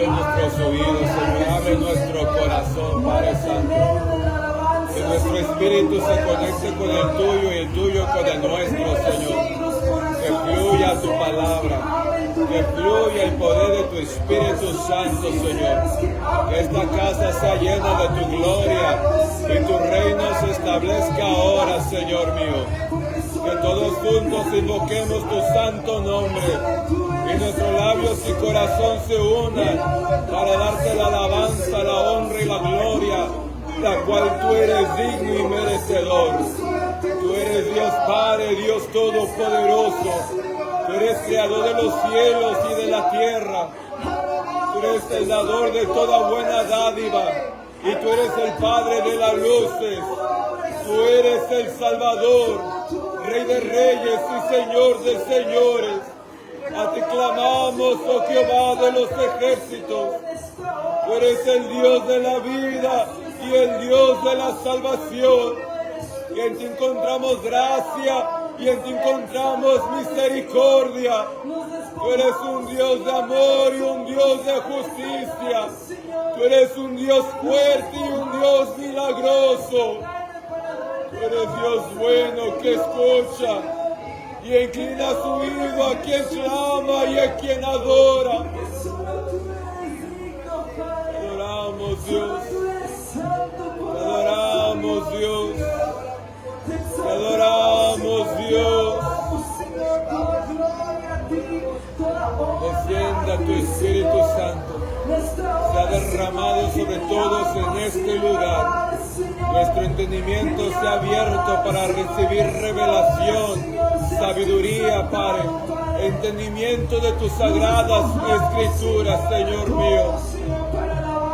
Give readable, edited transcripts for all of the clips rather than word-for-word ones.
abre nuestros oídos, Señor, abre nuestro corazón, Padre Santo. Que nuestro espíritu se conecte con el tuyo y el tuyo con el nuestro, Señor. Que fluya tu palabra, que fluya el poder de tu Espíritu Santo, Señor. Que esta casa sea llena de tu gloria y tu reino se establezca ahora, Señor mío. Que todos juntos invoquemos tu santo nombre y nuestros labios y corazón se unan para darte la alabanza, la honra y la gloria, la cual tú eres digno y merecedor. Tú eres Dios Padre, Dios Todopoderoso. Tú eres creador de los cielos y de la tierra. Tú eres el dador de toda buena dádiva y tú eres el Padre de las luces. Tú eres el Salvador, Rey de reyes y Señor de señores. A ti clamamos, oh Jehová de los ejércitos. Tú eres el Dios de la vida y el Dios de la salvación. Y en ti encontramos gracia y en ti encontramos misericordia. Tú eres un Dios de amor y un Dios de justicia. Tú eres un Dios fuerte y un Dios milagroso. Tú eres Dios bueno que escucha y inclina su oído a quien clama y a quien adora. Te adoramos, Dios. Te adoramos, Dios. Te adoramos, Dios. Descienda tu Espíritu Santo. Se ha derramado sobre todos en este lugar. Nuestro entendimiento se ha abierto para recibir revelación, sabiduría, Padre, entendimiento de tus sagradas escrituras, Señor mío.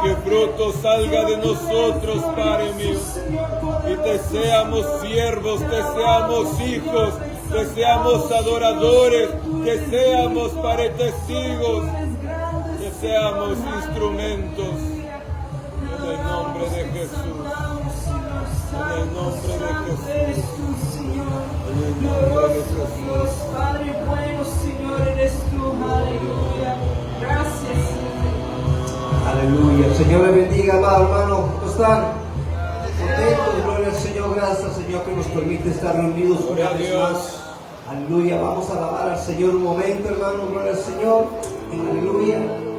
Que fruto salga de nosotros, Padre mío, y te seamos siervos, te seamos hijos, te seamos adoradores, que seamos, Padre, testigos, que seamos instrumentos, en el nombre de Jesús. En el nombre de Jesús. En el nombre de Jesús. Padre bueno, Señor, eres tú. Aleluya. Gracias, Señor. Aleluya. Señor le bendiga, amado hermano. ¿Cómo están? Contentos, gloria al Señor. Gracias, Señor, que nos permite estar reunidos Gloria a una vez Dios. más. Aleluya. Vamos a alabar al Señor un momento, hermano. Gloria al Señor. Aleluya.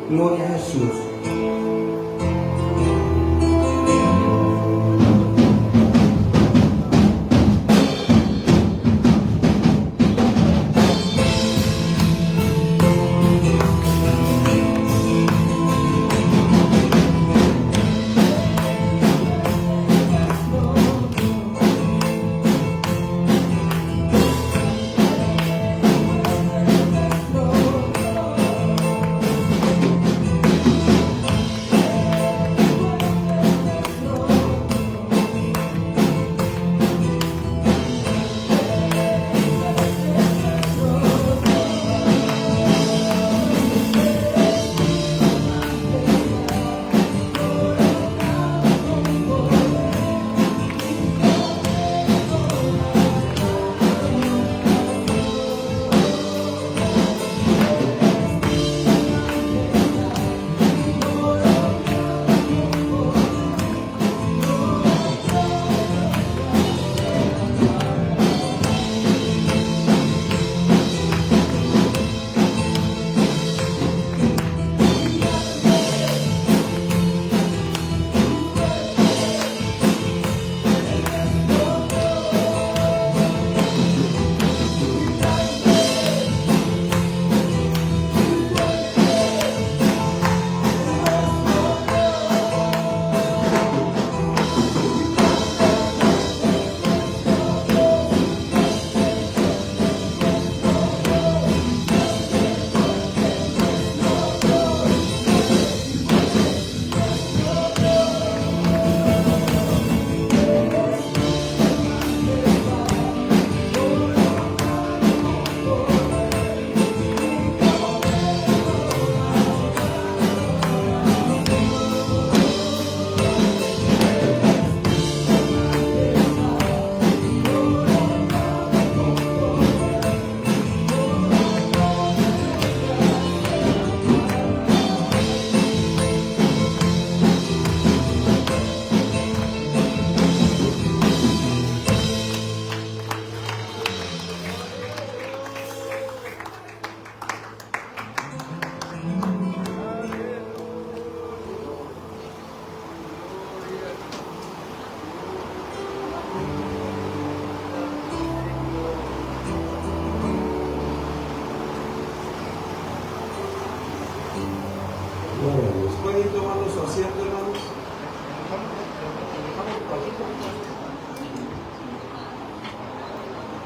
Gloria a Jesús.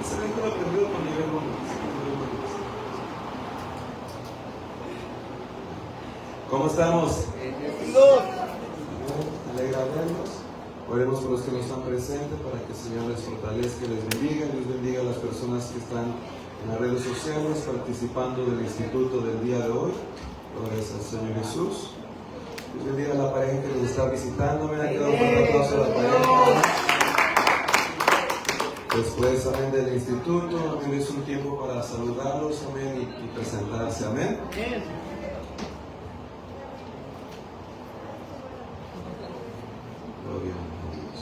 Ese evento lo aprendió con nivel 1. ¿Cómo estamos? Alegra verlos. Oremos por los que no están presentes para que el Señor les fortalezca y les bendiga. Dios bendiga a las personas que están en las redes sociales participando del instituto del día de hoy. Gloria al Señor Jesús. Dios bendiga a la pareja que nos está visitando. Me ha quedado un fuerte aplauso a la pareja. Después, amén, del instituto, amén, es un tiempo para saludarlos, amén, y presentarse, amén. Gloria a Dios.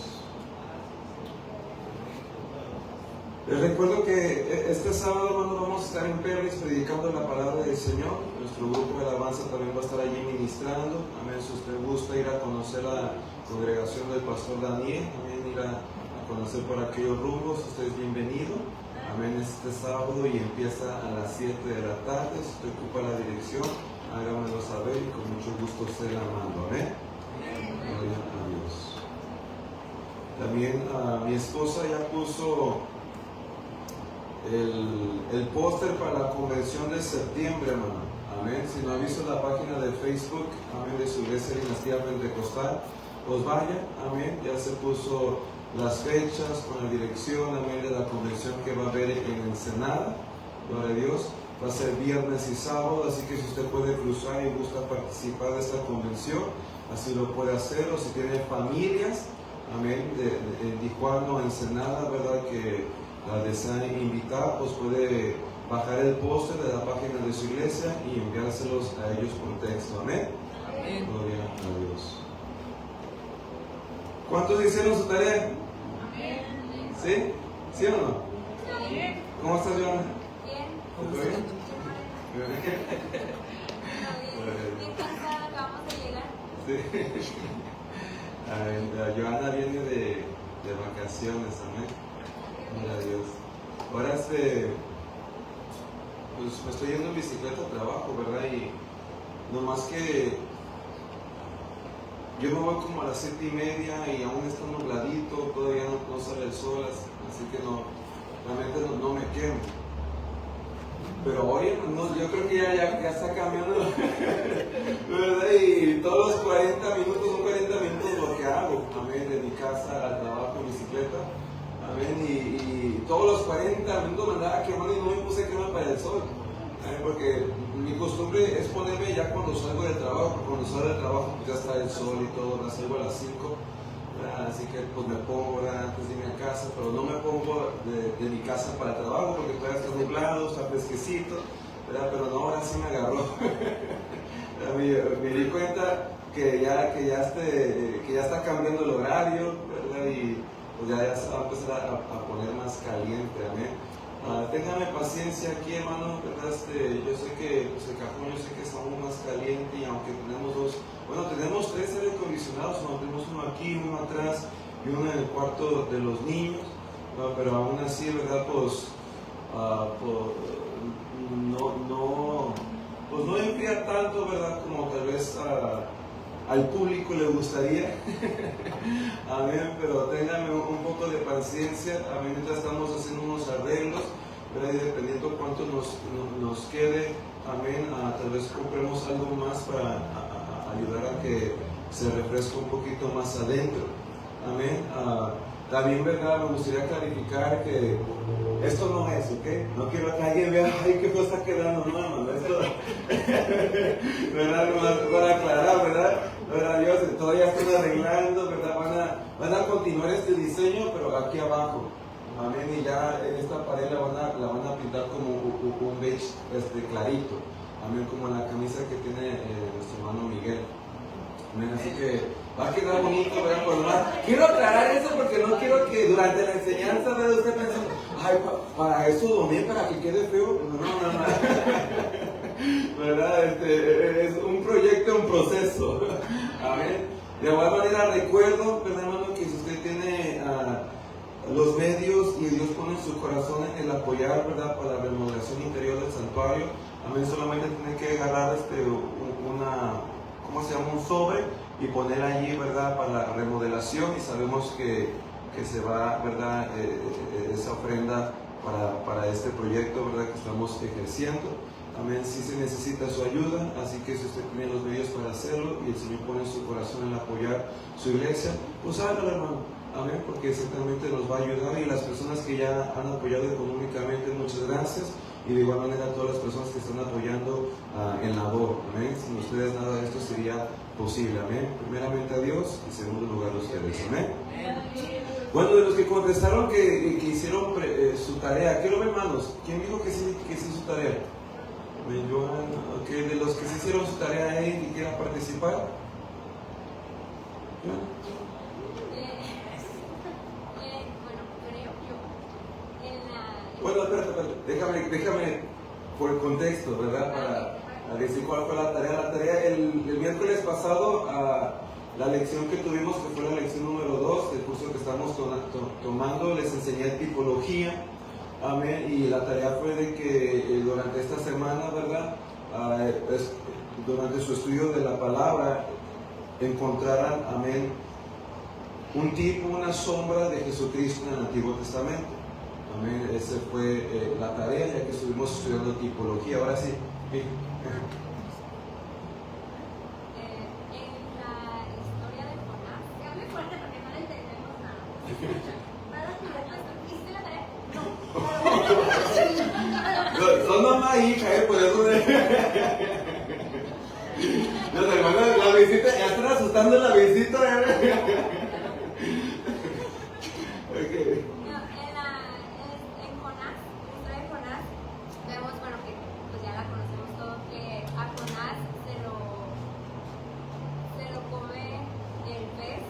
Les recuerdo que este sábado, hermano, vamos a estar en Perlis predicando la palabra del Señor. Nuestro grupo de alabanza también va a estar allí ministrando. Amén. Si usted gusta ir a conocer la congregación del pastor Daniel, amén, ir a conocer por aquellos rumbos, usted es bienvenido. Amén. Este sábado y empieza a las 7 de la tarde. Si usted ocupa la dirección, hágamelo saber y con mucho gusto se la mando. Amén. Gloria a Dios. También mi esposa ya puso el póster para la convención de septiembre, hermano. Amén. Si no ha visto la página de Facebook, amén, de su iglesia Dinastía Pentecostal, pues vaya, amén. Ya se puso las fechas con la dirección, amén, de la convención que va a haber en Ensenada. Gloria a Dios. Va a ser viernes y sábado, así que si usted puede cruzar y gusta participar de esta convención, así lo puede hacer. O si tiene familias, amén, de Tijuana o Ensenada, ¿verdad?, que la desean invitar, pues puede bajar el póster de la página de su iglesia y enviárselos a ellos por texto. Amén. Amén. Gloria a Dios. ¿Cuántos hicieron su tarea? Amén. ¿Sí? ¿Sí o no? Sí. ¿Cómo estás, Joana? Bien. Bien cansada, acabamos de llegar. Sí. Joana viene de vacaciones, amén. Gloria a Dios. Ahora pues me estoy yendo en bicicleta al trabajo, ¿verdad? Y nomás que yo me voy como a las 7:30 y aún está nubladito, todavía no sale el sol, así que realmente no me quemo. Pero hoy yo creo que ya está cambiando, ¿verdad? Y todos los 40 minutos, son 40 minutos lo que hago, amén, de mi casa al trabajo en bicicleta, amén, y todos los 40 minutos me andaba quemando y no me puse crema para el sol, amén, porque mi costumbre es ponerme ya cuando salgo del trabajo, porque cuando salgo del trabajo pues ya está el sol y todo, me salgo a las 5, ¿verdad? Así que pues me pongo, ¿verdad?, antes de irme a casa, pero no me pongo de mi casa para el trabajo porque todavía está nublado, está fresquecito, ¿verdad? Pero no, ahora sí me agarró. me di cuenta que ya está cambiando el horario, ¿verdad? Y pues ya se va a empezar a poner más caliente, amén. Ténganme paciencia aquí, hermano, ¿verdad? Yo sé que pues, el cajón, yo sé que está aún más caliente y aunque tenemos 3 aire acondicionados, tenemos uno aquí, uno atrás y uno en el cuarto de los niños, ¿no? Pero aún así, ¿verdad? Pues no enfría tanto, ¿verdad? Como tal vez al público le gustaría. Amén, pero ténganme un poco de paciencia. Amén, mientras estamos haciendo unos arreglos, ¿verdad? Y dependiendo cuánto nos quede, amén, tal vez compremos algo más para ayudar a que se refresque un poquito más adentro. Amén. También, ¿verdad? Me gustaría clarificar que esto no es, ¿ok? No quiero que alguien vea, ay, qué cosa está quedando, no, hermano, esto, ¿verdad? Para aclarar, ¿verdad? Dios, todavía están arreglando, ¿verdad? Van a continuar este diseño, pero aquí abajo, amén, y ya en esta pared la van a pintar como un beige clarito, amén, como en la camisa que tiene nuestro hermano Miguel. Amén, así que va a quedar bonito, ¿verdad? Pues más, quiero aclarar eso porque no quiero que durante la enseñanza, ¿verdad?, usted pensando, ay, para eso doné, para que quede feo. No. ¿Verdad? Es un proyecto, un proceso. Amén. De igual manera, recuerdo, ¿verdad, hermano?, que si usted tiene los medios y Dios pone en su corazón el apoyar, ¿verdad?, para la remodelación interior del santuario, amén, solamente tiene que agarrar un sobre y poner allí, ¿verdad?, para la remodelación, y sabemos que se va, ¿verdad?, esa ofrenda para este proyecto, ¿verdad?, que estamos ejerciendo. Amén, sí se necesita su ayuda, así que si usted tiene los medios para hacerlo y el Señor pone en su corazón en apoyar su iglesia, pues hágalo, hermano. Amén, porque ciertamente nos va a ayudar, y las personas que ya han apoyado económicamente, muchas gracias, y de igual manera a todas las personas que están apoyando en labor. Amén, sin ustedes nada de esto sería posible. Amén, primeramente a Dios y en segundo lugar a ustedes. Amén. Bueno, de los que contestaron que hicieron su tarea, quiero ver manos. ¿Quién dijo que sí hizo su tarea? Joan, okay. De los que se hicieron su tarea ahí y quieran participar. Bueno, creo yo. Bueno, espérate. Déjame por el contexto, ¿verdad? Para decir cuál fue la tarea. La tarea el miércoles pasado, la lección que tuvimos, que fue la lección número 2 del curso que estamos tomando, les enseñé tipología. Amén, y la tarea fue de que durante esta semana, ¿verdad?, durante su estudio de la palabra, encontraran, amén, un tipo, una sombra de Jesucristo en el Antiguo Testamento. Amén, esa fue la tarea, ya que estuvimos estudiando tipología. Ahora sí. En la historia de Jonás, que hable fuerte porque no le entendemos nada. ¿Hiciste la tarea? No. Son mamá e hija, por eso los hermanos, la visita, ya están asustando la visita, Okay. No, en Jonás, la historia de Jonás, vemos, bueno, que pues ya la conocemos todos, que a Jonás se lo come el pez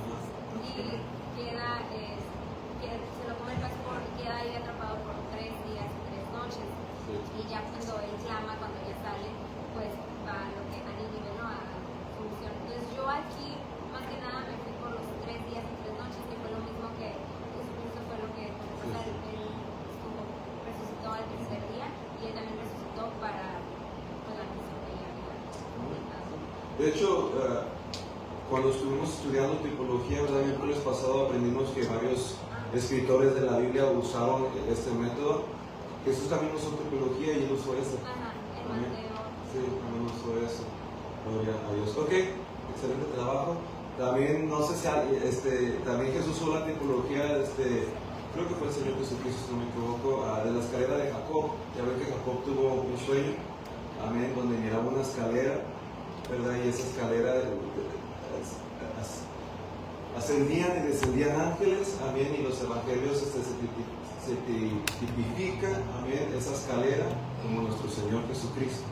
y queda, se lo come el pez y queda ahí atrapado por 3 días y 3 noches. Sí. Y ya cuando él clama, cuando ya sale, pues va a lo que a Nínive, ¿no?, a su misión. Entonces yo aquí, más que nada, me fui por los 3 días y 3 noches, que fue lo mismo que Jesucristo fue lo que él resucitó al tercer día, y él también resucitó para la misión que ella había dado. De hecho, cuando estuvimos estudiando tipología, ¿verdad?, el miércoles pasado aprendimos que varios escritores de la Biblia usaron este método. Jesús también usó tipología y él usó eso. Ajá, el Amén. Mateo. Sí, también usó eso. Gloria a Dios. Ok, excelente trabajo. También, no sé si también Jesús usó la tipología, creo que fue el Señor Jesucristo, si no me equivoco, de la escalera de Jacob. Ya ven que Jacob tuvo un sueño, amén, donde miraba una escalera, ¿verdad? Y esa escalera ascendían y descendían ángeles, amén, y los evangelios se tipifican, amén, esa escalera como nuestro Señor Jesucristo.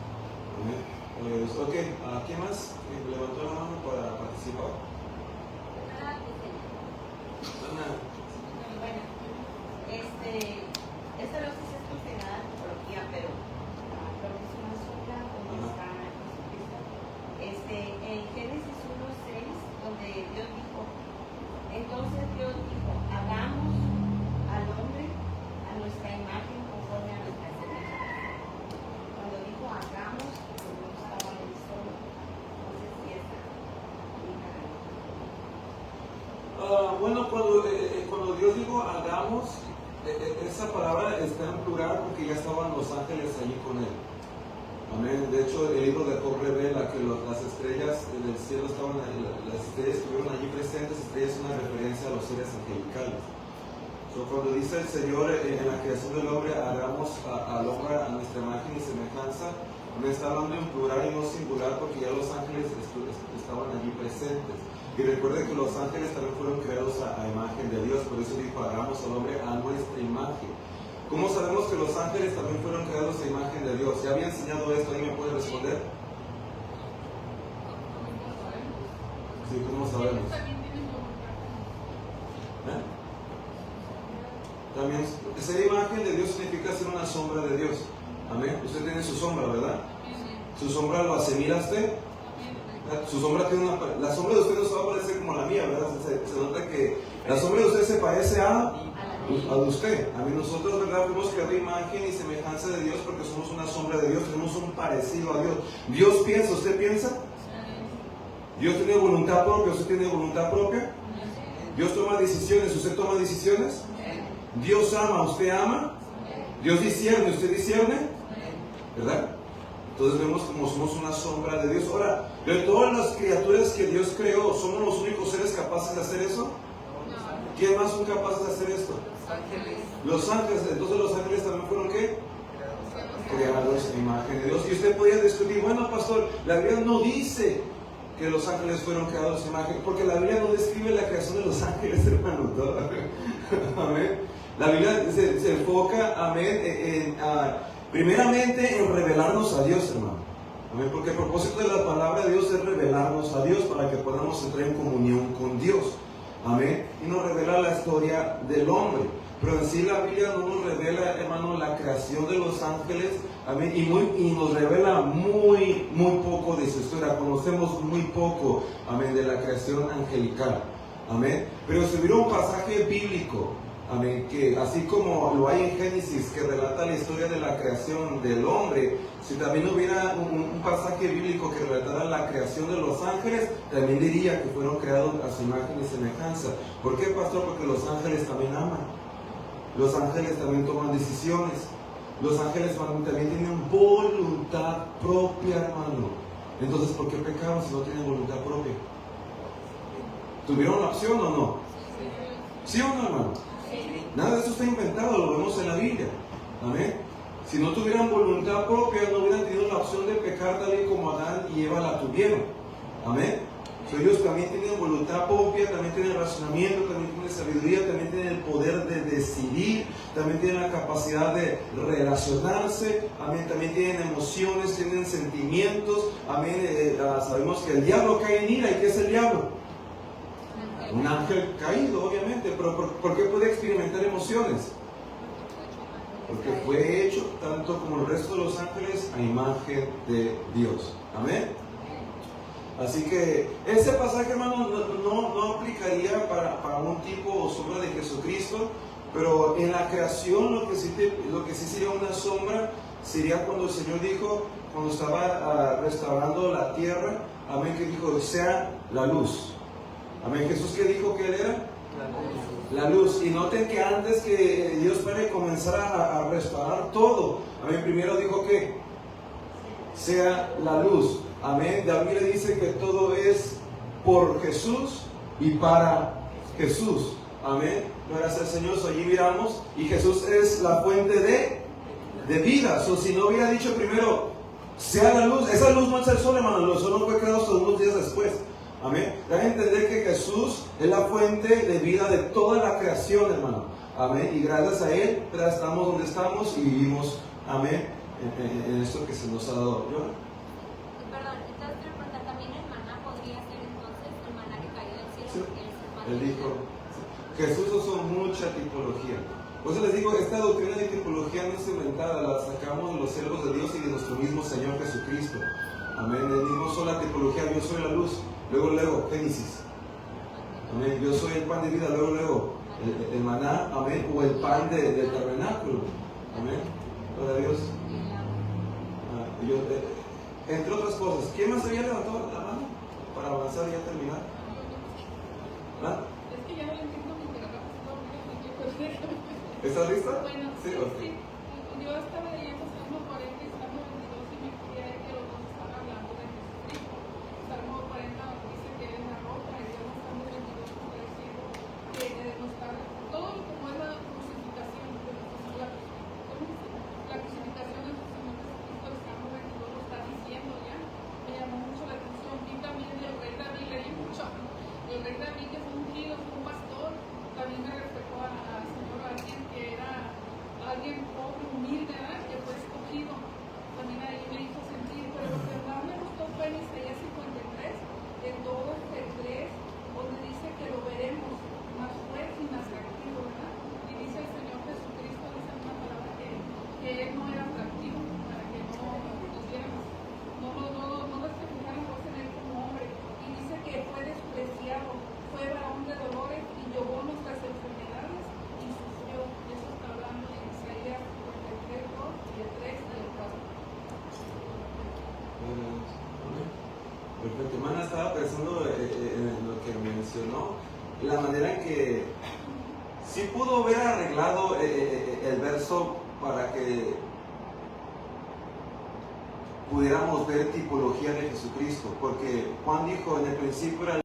Amén. Ok, ¿quién más levantó la mano para participar? Ana. Bueno, esta no sé si es considerada tipología, pero creo que es una sombra donde está Jesucristo. En Génesis 1:6, donde Dios dijo, entonces Dios dijo, hagamos al hombre a nuestra imagen conforme a nuestra semejanza. Cuando dijo hagamos, pues no estaba él solo. No sé si esa Bueno, cuando Dios dijo hagamos, esa palabra está en plural porque ya estaban los ángeles allí con él. Amén. De hecho, el libro de Job revela que las estrellas del cielo estaban, las estrellas estuvieron allí presentes. Estrellas es una referencia a los seres angelicales. Cuando dice el Señor en la creación del hombre, hagamos al hombre a nuestra imagen y semejanza, me está hablando en plural y no singular porque ya los ángeles estaban allí presentes. Y recuerden que los ángeles también fueron creados a imagen de Dios, por eso dijo, hagamos al hombre a nuestra imagen. ¿Cómo sabemos que los ángeles también fueron creados a imagen de Dios? ¿Ya había enseñado esto? ¿Alguien me puede responder? Sí, ¿cómo sabemos? También, ser imagen de Dios significa ser una sombra de Dios. Amén. Usted tiene su sombra, ¿verdad? Su sombra lo asimila a usted. Su sombra tiene la sombra de usted no se va a parecer como la mía, ¿verdad? Se nota que la sombra de usted se parece a usted. A mí nosotros, ¿verdad? Fuimos creados a imagen y semejanza de Dios porque somos una sombra de Dios, tenemos un parecido a Dios. Dios piensa, ¿usted piensa? Dios tiene voluntad propia, ¿usted tiene voluntad propia? Dios toma decisiones, ¿usted toma decisiones? Dios ama, ¿usted ama? Dios discierne, ¿usted discierne? ¿Verdad? Entonces vemos como somos una sombra de Dios. Ahora, de todas las criaturas que Dios creó, ¿somos los únicos seres capaces de hacer eso? ¿Quién más son capaces de hacer esto? Los ángeles. Entonces los ángeles también fueron ¿qué? Creados en imagen de Dios. Y usted podría discutir, bueno, pastor, la Biblia no dice que los ángeles fueron creados en imagen, porque la Biblia no describe la creación de los ángeles, hermano. Amén. La Biblia se enfoca, amén, primeramente en revelarnos a Dios, hermano. Amén, porque el propósito de la palabra de Dios es revelarnos a Dios para que podamos entrar en comunión con Dios. Amén. Y nos revela la historia del hombre. Pero en sí la Biblia no nos revela, hermano, la creación de los ángeles. Amén. Y nos revela muy poco de su historia. Conocemos muy poco, amén, de la creación angelical. Amén. Pero si hubiera un pasaje bíblico, amén, que así como lo hay en Génesis, que relata la historia de la creación del hombre, si también hubiera un pasaje bíblico que relatara la creación de los ángeles, también diría que fueron creados a su imagen y semejanza. ¿Por qué, pastor? Porque los ángeles también aman. Los ángeles también toman decisiones. Los ángeles también tienen voluntad propia, hermano. Entonces, ¿por qué pecaron si no tienen voluntad propia? ¿Tuvieron la opción o no? ¿Sí o no, hermano? Nada de eso está inventado, lo vemos en la Biblia. Amén. Si no tuvieran voluntad propia, no hubieran tenido la opción de pecar tal y como Adán y Eva la tuvieron. Amén. Ellos también tienen voluntad propia, también tienen razonamiento, también tienen sabiduría, también tienen el poder de decidir, también tienen la capacidad de relacionarse, amén, también tienen emociones, tienen sentimientos, amén. Sabemos que el diablo cae en ira. ¿Y qué es el diablo? Un ángel caído, obviamente, pero ¿por qué puede experimentar emociones? Porque fue hecho, tanto como el resto de los ángeles, a imagen de Dios. Amén. Así que ese pasaje, hermano, no aplicaría para un tipo o sombra de Jesucristo, pero en la creación lo que sí sería una sombra sería cuando el Señor dijo, cuando estaba restaurando la tierra, amén, que dijo, sea la luz. Amén. Jesús, ¿qué dijo que Él era? La luz. Y noten que antes que Dios Padre comenzara a restaurar todo, amén, primero dijo que sea la luz. Amén. La Biblia dice que todo es por Jesús y para Jesús. Amén. Gracias al Señor. Allí miramos. Y Jesús es la fuente de vida. Si no hubiera dicho primero, sea la luz. Esa luz no es el sol, hermano. El sol no fue creado hasta unos días después. Amén. Hay que entender que Jesús es la fuente de vida de toda la creación, hermano. Amén. Y gracias a Él, estamos donde estamos y vivimos. Amén. En esto que se nos ha dado. ¿Yo? Él dijo, Jesús usó mucha tipología. Por eso les digo, esta doctrina de tipología no es inventada, la sacamos de los siervos de Dios y de nuestro mismo Señor Jesucristo. Amén. Él mismo usó la tipología, yo soy la luz. Luego, Génesis. Amén. Yo soy el pan de vida. Luego, el maná. Amén. O el pan del tabernáculo. Amén. Gloria a Dios. Entre otras cosas. ¿Quién más había levantado la mano? Para avanzar y ya terminar. ¿Ah? Es que ya no entiendo mi trabajo. ¿Estás lista? Bueno, sí. Sí. Yo estaba leyendo Salmo 40 y Salmo 22 y me quería que los dos están hablando de Jesucristo. Salmo 40 dice que Él es la roca y Salmo 22 está diciendo que debemos estar todo como es la crucificación, la crucificación de Jesucristo, el Salmo 22 lo está diciendo ya. Me llamó mucho la atención. Vi también del rey David, leí mucho. El rey David, que fue ungido, fue un pastor, también me reflejó al Señor, alguien que era alguien pobre, humilde, ¿verdad? Que fue escogido. También ahí me hizo sentir, pero lo que más me gustó fue en Isaías 53, en todo el 3, donde dice que lo veremos más fuerte y más atractivo, ¿verdad? Y dice el Señor Jesucristo, dice una palabra que Él no era atractivo, para que no nos viéramos, no nos fijáramos en Él como hombre. Y dice que fue despreciado, fue varón de dolores y llevó nuestras enfermedades y sufrió. Eso está hablando en Isaías 53, 2 y el 3 y el 4. Perfecto. Hermana, estaba pensando en lo que mencionó, la manera en que sí pudo haber arreglado el verso para que pudiéramos ver tipología de Jesucristo, porque Juan dijo, en el principio era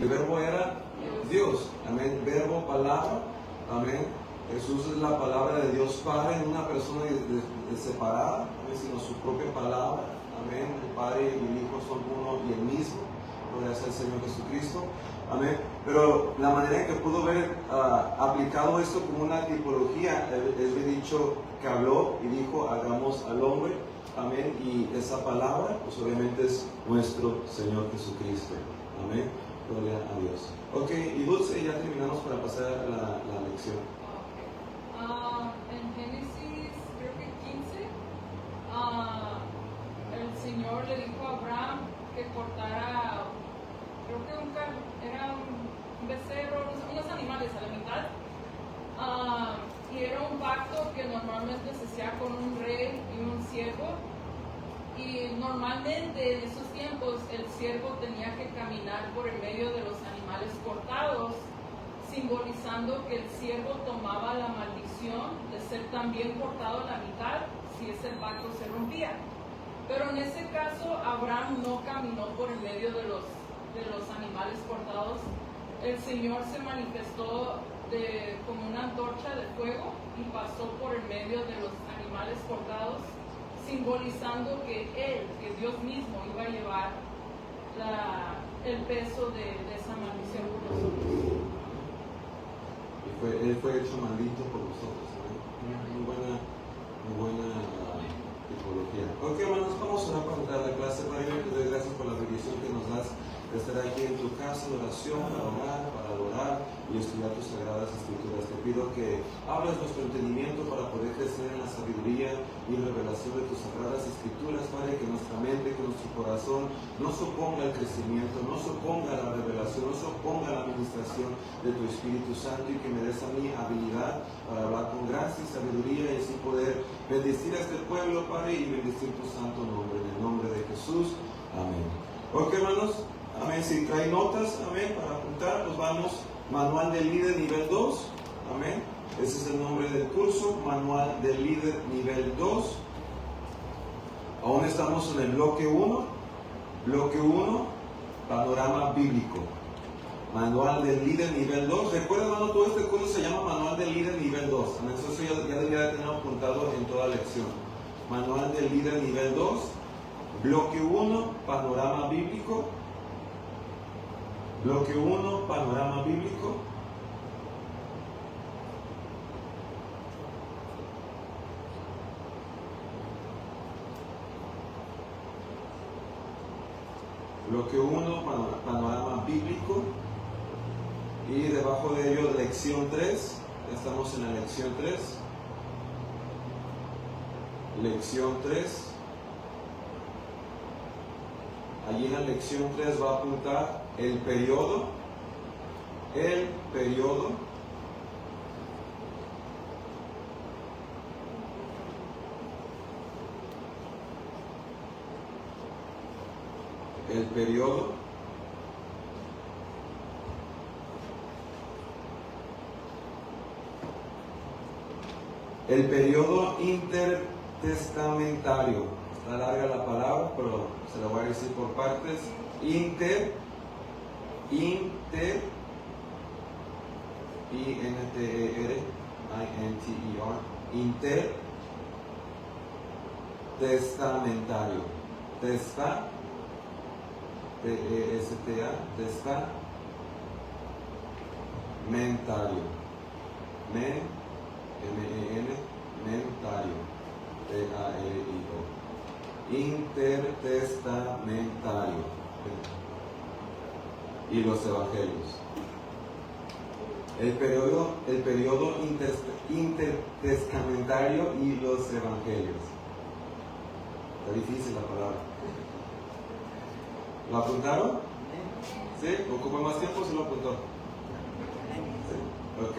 el verbo era Dios, amén, verbo, palabra, amén. Jesús es la palabra de Dios Padre en una persona separada, amén, sino su propia palabra, amén. El Padre y el Hijo son uno y el mismo, gloria sea el Señor Jesucristo, amén. Pero la manera en que pudo ver aplicado esto como una tipología, es bien dicho que habló y dijo, hagamos al hombre, amén. Y esa palabra, pues obviamente es nuestro Señor Jesucristo, amén. Gloria a Dios. Ok, y Dulce, ya terminamos para pasar a la lección. En Génesis, creo que 15, el Señor le dijo a Abraham que cortara, creo que era un becerro, unos animales a la mitad, y era un pacto que normalmente se hacía con un rey y un siervo, y normalmente en esos tiempos el siervo tenía que caminar por el medio de los animales cortados, simbolizando que el siervo tomaba la maldición de ser también cortado a la mitad si ese pacto se rompía. Pero en ese caso Abraham no caminó por el medio de los animales cortados. El Señor se manifestó como una antorcha de fuego y pasó por el medio de los animales cortados, simbolizando que Dios mismo iba a llevar el peso de esa maldición por nosotros. Él fue hecho maldito por nosotros, ¿no? Muy buena tipología. Ok, hermanos, vamos a orar para entrar a la clase. Padre, te doy gracias por la bendición que nos das de estar aquí en tu casa de oración, para orar, para adorar y estudiar tus sagradas escrituras. Te pido que abras nuestro entendimiento para poder crecer en la sabiduría y revelación de tus sagradas escrituras, Padre, que nuestra mente, que nuestro corazón no se oponga al crecimiento, no se oponga a la revelación, no se oponga a la administración de tu Espíritu Santo, y que me des a mí habilidad para hablar con gracia y sabiduría y así poder bendecir a este pueblo, Padre, y bendecir tu santo nombre, en el nombre de Jesús. Amén. Ok, hermanos. Amén. Si trae notas, amén, para apuntar, pues vamos, Manual del Líder Nivel 2, amén. Ese es el nombre del curso, Manual del Líder Nivel 2. Aún estamos en el bloque 1. Bloque 1, Panorama Bíblico. Manual del Líder Nivel 2. Recuerda, hermano, todo este curso se llama Manual del Líder Nivel 2. Amén. Eso ya debería de tener apuntado en toda lección. Manual del Líder Nivel 2. Bloque 1, Panorama Bíblico. Bloque 1, Panorama Bíblico. Bloque 1, Panorama Bíblico. Y debajo de ello, lección 3. Estamos en la lección 3. Lección 3. Allí en la lección 3 va a apuntar el periodo, el periodo, el periodo intertestamentario. Está larga la palabra, pero se la voy a decir por partes. I-N-T-E-R, intertestamentario. T-E-S-T-A, testamentario. M-E-N, mentario. T-A-L-I-O. Intertestamentario. Y los evangelios. El periodo intertestamentario y los evangelios. Está difícil la palabra. ¿Lo apuntaron? ¿Sí? ¿Ocupa más tiempo? ¿Se lo apuntó? Sí. Ok.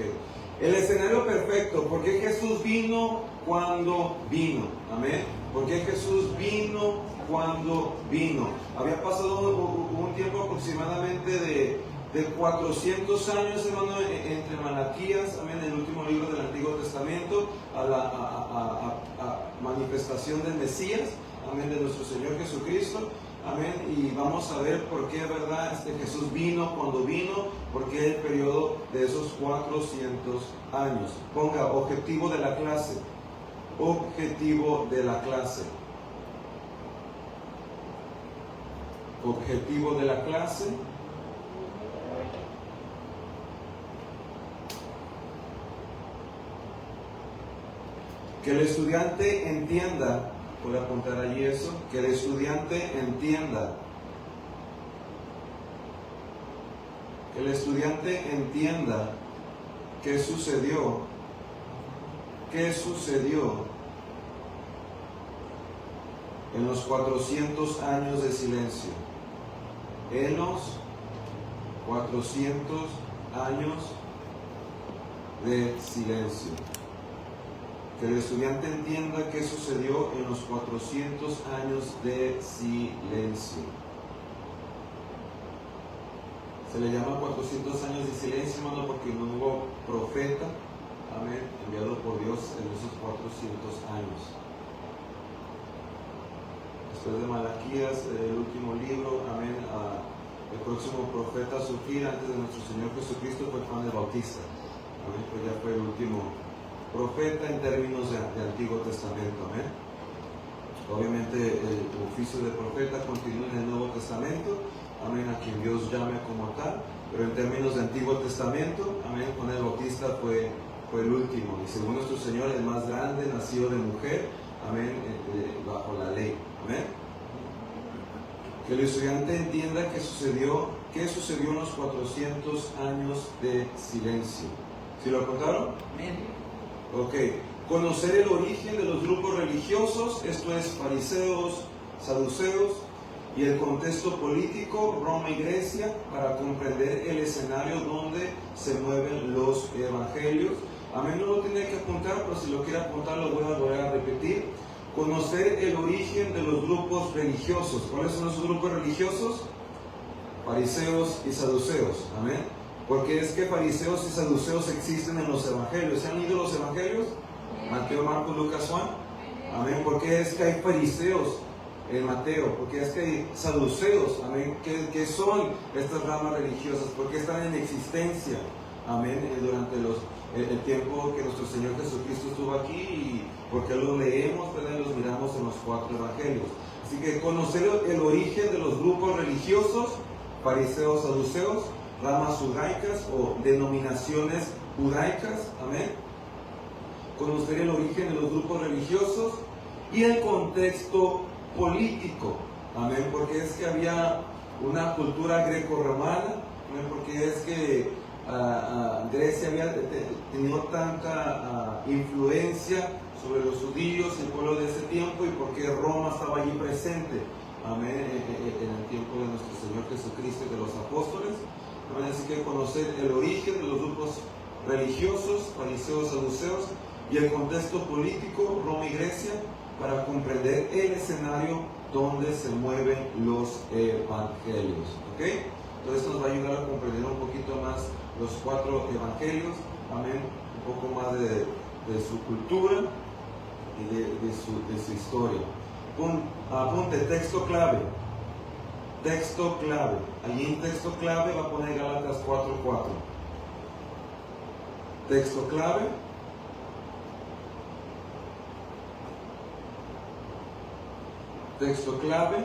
El escenario perfecto. ¿Por qué Jesús vino cuando vino? Amén. ¿Por qué Jesús vino cuando vino? Había pasado un tiempo aproximadamente de 400 años, hermano, entre Malaquías, amén, el último libro del Antiguo Testamento, a la manifestación del Mesías, amén, de nuestro Señor Jesucristo, amén, y vamos a ver por qué, ¿verdad? Jesús vino, cuando vino, por qué el periodo de esos 400 años. Ponga objetivo de la clase, objetivo de la clase. Objetivo de la clase. Que el estudiante entienda, voy a apuntar allí eso, que el estudiante entienda, qué sucedió en los 400 años de silencio, en los 400 años de silencio. Que el estudiante entienda qué sucedió en los 400 años de silencio. Se le llama 400 años de silencio, hermano, porque no hubo profeta, amén, enviado por Dios en esos 400 años. Después de Malaquías, el último libro, amén, el próximo profeta a surgir antes de nuestro Señor Jesucristo fue Juan el Bautista. Amén, pues ya fue el último profeta en términos de Antiguo Testamento, amén. Obviamente el oficio de profeta continúa en el Nuevo Testamento, amén, a quien Dios llame como tal, pero en términos de Antiguo Testamento, amén, Juan el Bautista fue el último, y según nuestro Señor, el más grande, nacido de mujer, amén, bajo la ley, amén. Que el estudiante entienda qué sucedió en los 400 años de silencio. ¿Sí lo contaron? Amén. Ok, conocer el origen de los grupos religiosos, esto es fariseos, saduceos, y el contexto político, Roma y Grecia, para comprender el escenario donde se mueven los evangelios. A mí no lo tiene que apuntar, pero si lo quiere apuntar lo voy a volver a repetir. Conocer el origen de los grupos religiosos. ¿Cuáles son esos grupos religiosos? Fariseos y saduceos, amén. Porque es que fariseos y saduceos existen en los evangelios. ¿Se han leído los evangelios? Mateo, Marcos, Lucas, Juan. Amén. ¿Por qué es que hay fariseos en Mateo? Porque es que hay saduceos. Amén. ¿Qué son estas ramas religiosas? ¿Por qué están en existencia? Amén. Durante el tiempo que nuestro Señor Jesucristo estuvo aquí, y porque los leemos, ¿verdad? Los miramos en los 4 evangelios. Así que conocer el origen de los grupos religiosos, fariseos, saduceos, ramas judaicas o denominaciones judaicas, amén. Conocer el origen de los grupos religiosos y el contexto político, amén, porque es que había una cultura greco-romana, amén, porque es que Grecia había tenido tanta influencia sobre los judíos, el pueblo de ese tiempo, y porque Roma estaba allí presente, amén, en el tiempo de nuestro Señor Jesucristo y de los apóstoles. Así que conocer el origen de los grupos religiosos, fariseos, saduceos, y el contexto político, Roma y Grecia, para comprender el escenario donde se mueven los evangelios. ¿Ok? Entonces esto nos va a ayudar a comprender un poquito más los 4 evangelios, amén, un poco más de su cultura y de su historia. Apunte, texto clave. Texto clave. Allí en texto clave va a poner Gálatas 4:4. Texto clave. Texto clave,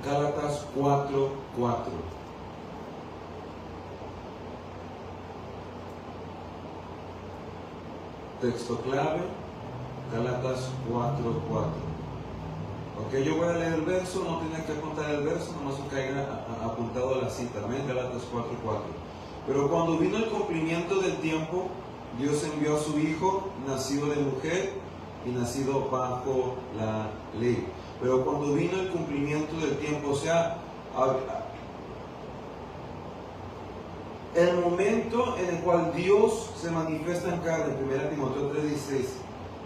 Gálatas 4:4. Texto clave, Gálatas 4:4. Ok, yo voy a leer el verso, no tiene que apuntar el verso, nomás que haya apuntado la cita, amén, Gálatas 4:4. Pero cuando vino el cumplimiento del tiempo, Dios envió a su Hijo, nacido de mujer y nacido bajo la ley. Pero cuando vino el cumplimiento del tiempo, o sea, el momento en el cual Dios se manifiesta en carne, 1 Timoteo 3:16,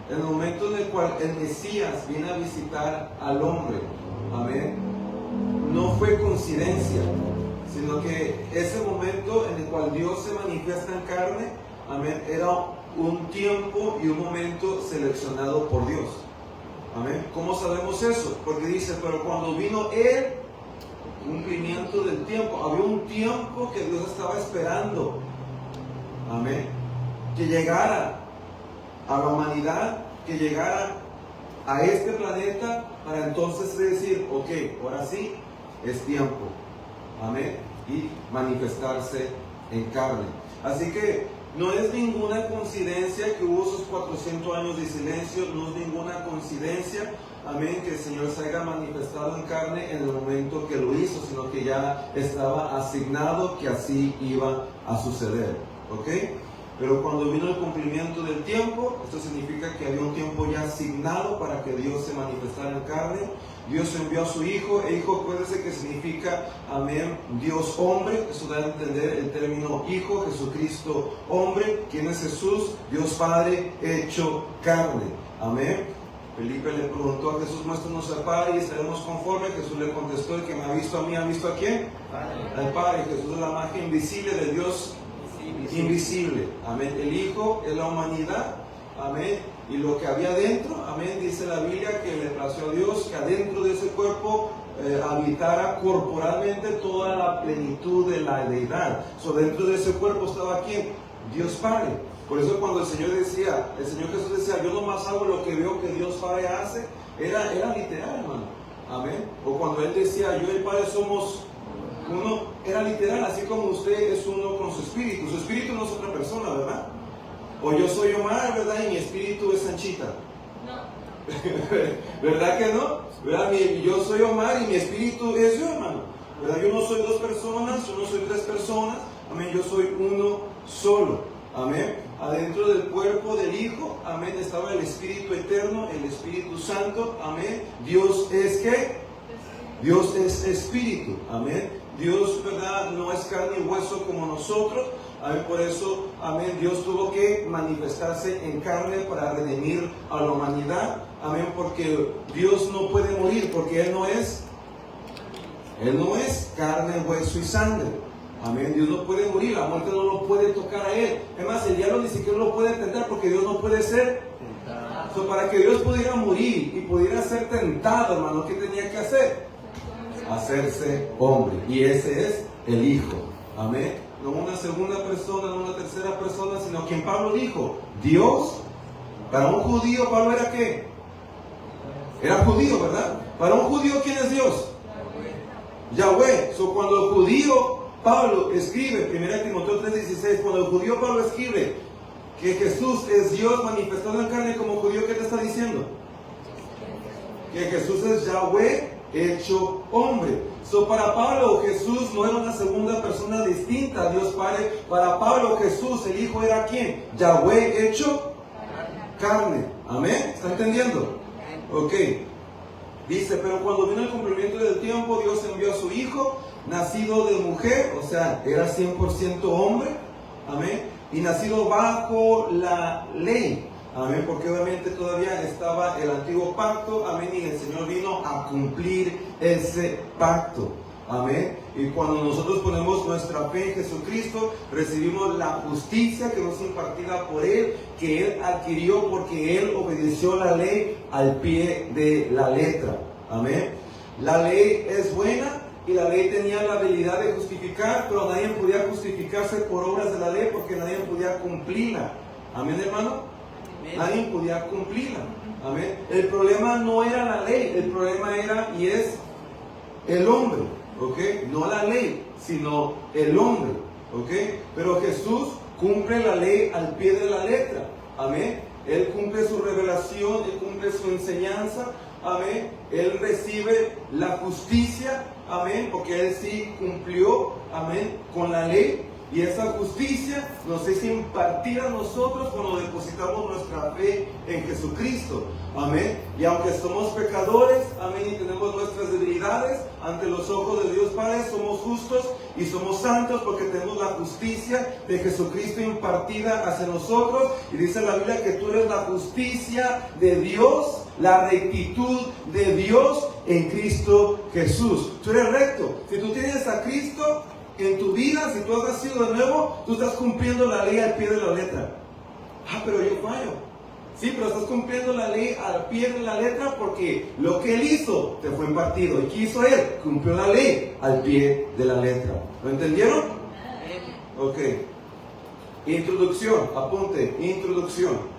el momento en el cual el Mesías viene a visitar al hombre, amén, no fue coincidencia, sino que ese momento en el cual Dios se manifiesta en carne, amén, era un tiempo y un momento seleccionado por Dios. Amén. ¿Cómo sabemos eso? Porque dice, pero cuando vino el cumplimiento del tiempo, había un tiempo que Dios estaba esperando, amén, que llegara a la humanidad, que llegara a este planeta, para entonces decir, ok, ahora sí, es tiempo, amén, y manifestarse en carne. Así que no es ninguna coincidencia que hubo esos 400 años de silencio, no es ninguna coincidencia, amén, que el Señor se haya manifestado en carne en el momento que lo hizo, sino que ya estaba asignado que así iba a suceder, ¿ok? Pero cuando vino el cumplimiento del tiempo, esto significa que había un tiempo ya asignado para que Dios se manifestara en carne. Dios envió a su Hijo, e Hijo, acuérdense que significa, amén, Dios hombre, eso da a entender el término Hijo, Jesucristo hombre, ¿quién es Jesús? Dios Padre hecho carne, amén. Felipe le preguntó a Jesús, muéstranos al Padre y estaremos conformes. Jesús le contestó, el que me ha visto a mí, ¿ha visto a quién? Al Padre. Jesús es la imagen invisible de Dios invisible, amén. El Hijo es la humanidad, amén, y lo que había dentro, amén, dice la Biblia que le plació a Dios que adentro de ese cuerpo habitara corporalmente toda la plenitud de la deidad. Dentro de ese cuerpo estaba ¿quién? Dios Padre. Por eso cuando el Señor Jesús decía, yo nomás hago lo que veo que Dios Padre hace, era literal, hermano, amén. O cuando Él decía, yo y el Padre somos uno, era literal, así como usted es uno con su espíritu. Su espíritu no es otra persona, ¿verdad? O yo soy Omar, ¿verdad? Y mi espíritu es Sanchita. No. ¿Verdad que no? ¿Verdad? Yo soy Omar y mi espíritu es yo, hermano. ¿Verdad? Yo no soy dos personas, yo no soy tres personas. Amén, yo soy uno solo. Amén. Adentro del cuerpo del Hijo, amén, estaba el Espíritu Eterno, el Espíritu Santo. Amén. Dios es ¿qué? Dios es Espíritu. Amén. Dios, ¿verdad?, no es carne y hueso como nosotros. Amén. Por eso, amén, Dios tuvo que manifestarse en carne para redimir a la humanidad. Amén. Porque Dios no puede morir, porque Él no es carne, hueso y sangre. Amén. Dios no puede morir, la muerte no lo puede tocar a Él. Es más, el diablo ni siquiera lo puede tentar porque Dios no puede ser tentado. Para que Dios pudiera morir y pudiera ser tentado, hermano, ¿qué tenía que hacer? Hacerse hombre. Y ese es el Hijo. Amén. No una segunda persona, no una tercera persona, sino quien Pablo dijo, Dios. Para un judío, Pablo era ¿qué? Era judío, ¿verdad? Para un judío, ¿quién es Dios? Yahweh. Cuando el judío Pablo escribe, 1 Timoteo 3:16, cuando el judío Pablo escribe que Jesús es Dios manifestado en carne como judío, ¿qué te está diciendo? Que Jesús es Yahweh hecho hombre. Para Pablo, Jesús no era una segunda persona distinta a Dios Padre. Para Pablo, Jesús, el Hijo, era ¿quién? Yahweh hecho carne. Amén. ¿Está entendiendo? Ok. Dice, pero cuando vino el cumplimiento del tiempo, Dios envió a su Hijo, nacido de mujer, o sea, era 100% hombre, amén, y nacido bajo la ley, amén, porque obviamente todavía estaba el antiguo pacto, amén, y el Señor vino a cumplir ese pacto, amén. Y cuando nosotros ponemos nuestra fe en Jesucristo, recibimos la justicia que nos es impartida por Él, que Él adquirió porque Él obedeció la ley al pie de la letra, amén. La ley es buena y la ley tenía la habilidad de justificar, pero nadie podía justificarse por obras de la ley porque nadie podía cumplirla, amén, hermano. Nadie podía cumplirla, amén. El problema no era la ley, el problema era y es el hombre. ¿Ok? No la ley, sino el hombre. ¿Ok? Pero Jesús cumple la ley al pie de la letra. Amén. Él cumple su revelación, Él cumple su enseñanza. Amén. Él recibe la justicia. Amén. Porque Él sí cumplió, amén, con la ley. Y esa justicia nos es impartida a nosotros cuando depositamos nuestra fe en Jesucristo. Amén. Y aunque somos pecadores, amén, y tenemos nuestras debilidades, ante los ojos de Dios Padre somos justos y somos santos porque tenemos la justicia de Jesucristo impartida hacia nosotros. Y dice la Biblia que tú eres la justicia de Dios, la rectitud de Dios en Cristo Jesús. Tú eres recto. Si tú tienes a Cristo, en tu vida, si tú has nacido de nuevo, tú estás cumpliendo la ley al pie de la letra. Ah, pero yo fallo. Sí, pero estás cumpliendo la ley al pie de la letra porque lo que él hizo te fue impartido. ¿Y qué hizo él? Cumplió la ley al pie de la letra. ¿Lo entendieron? Ok. Introducción, apunte, introducción.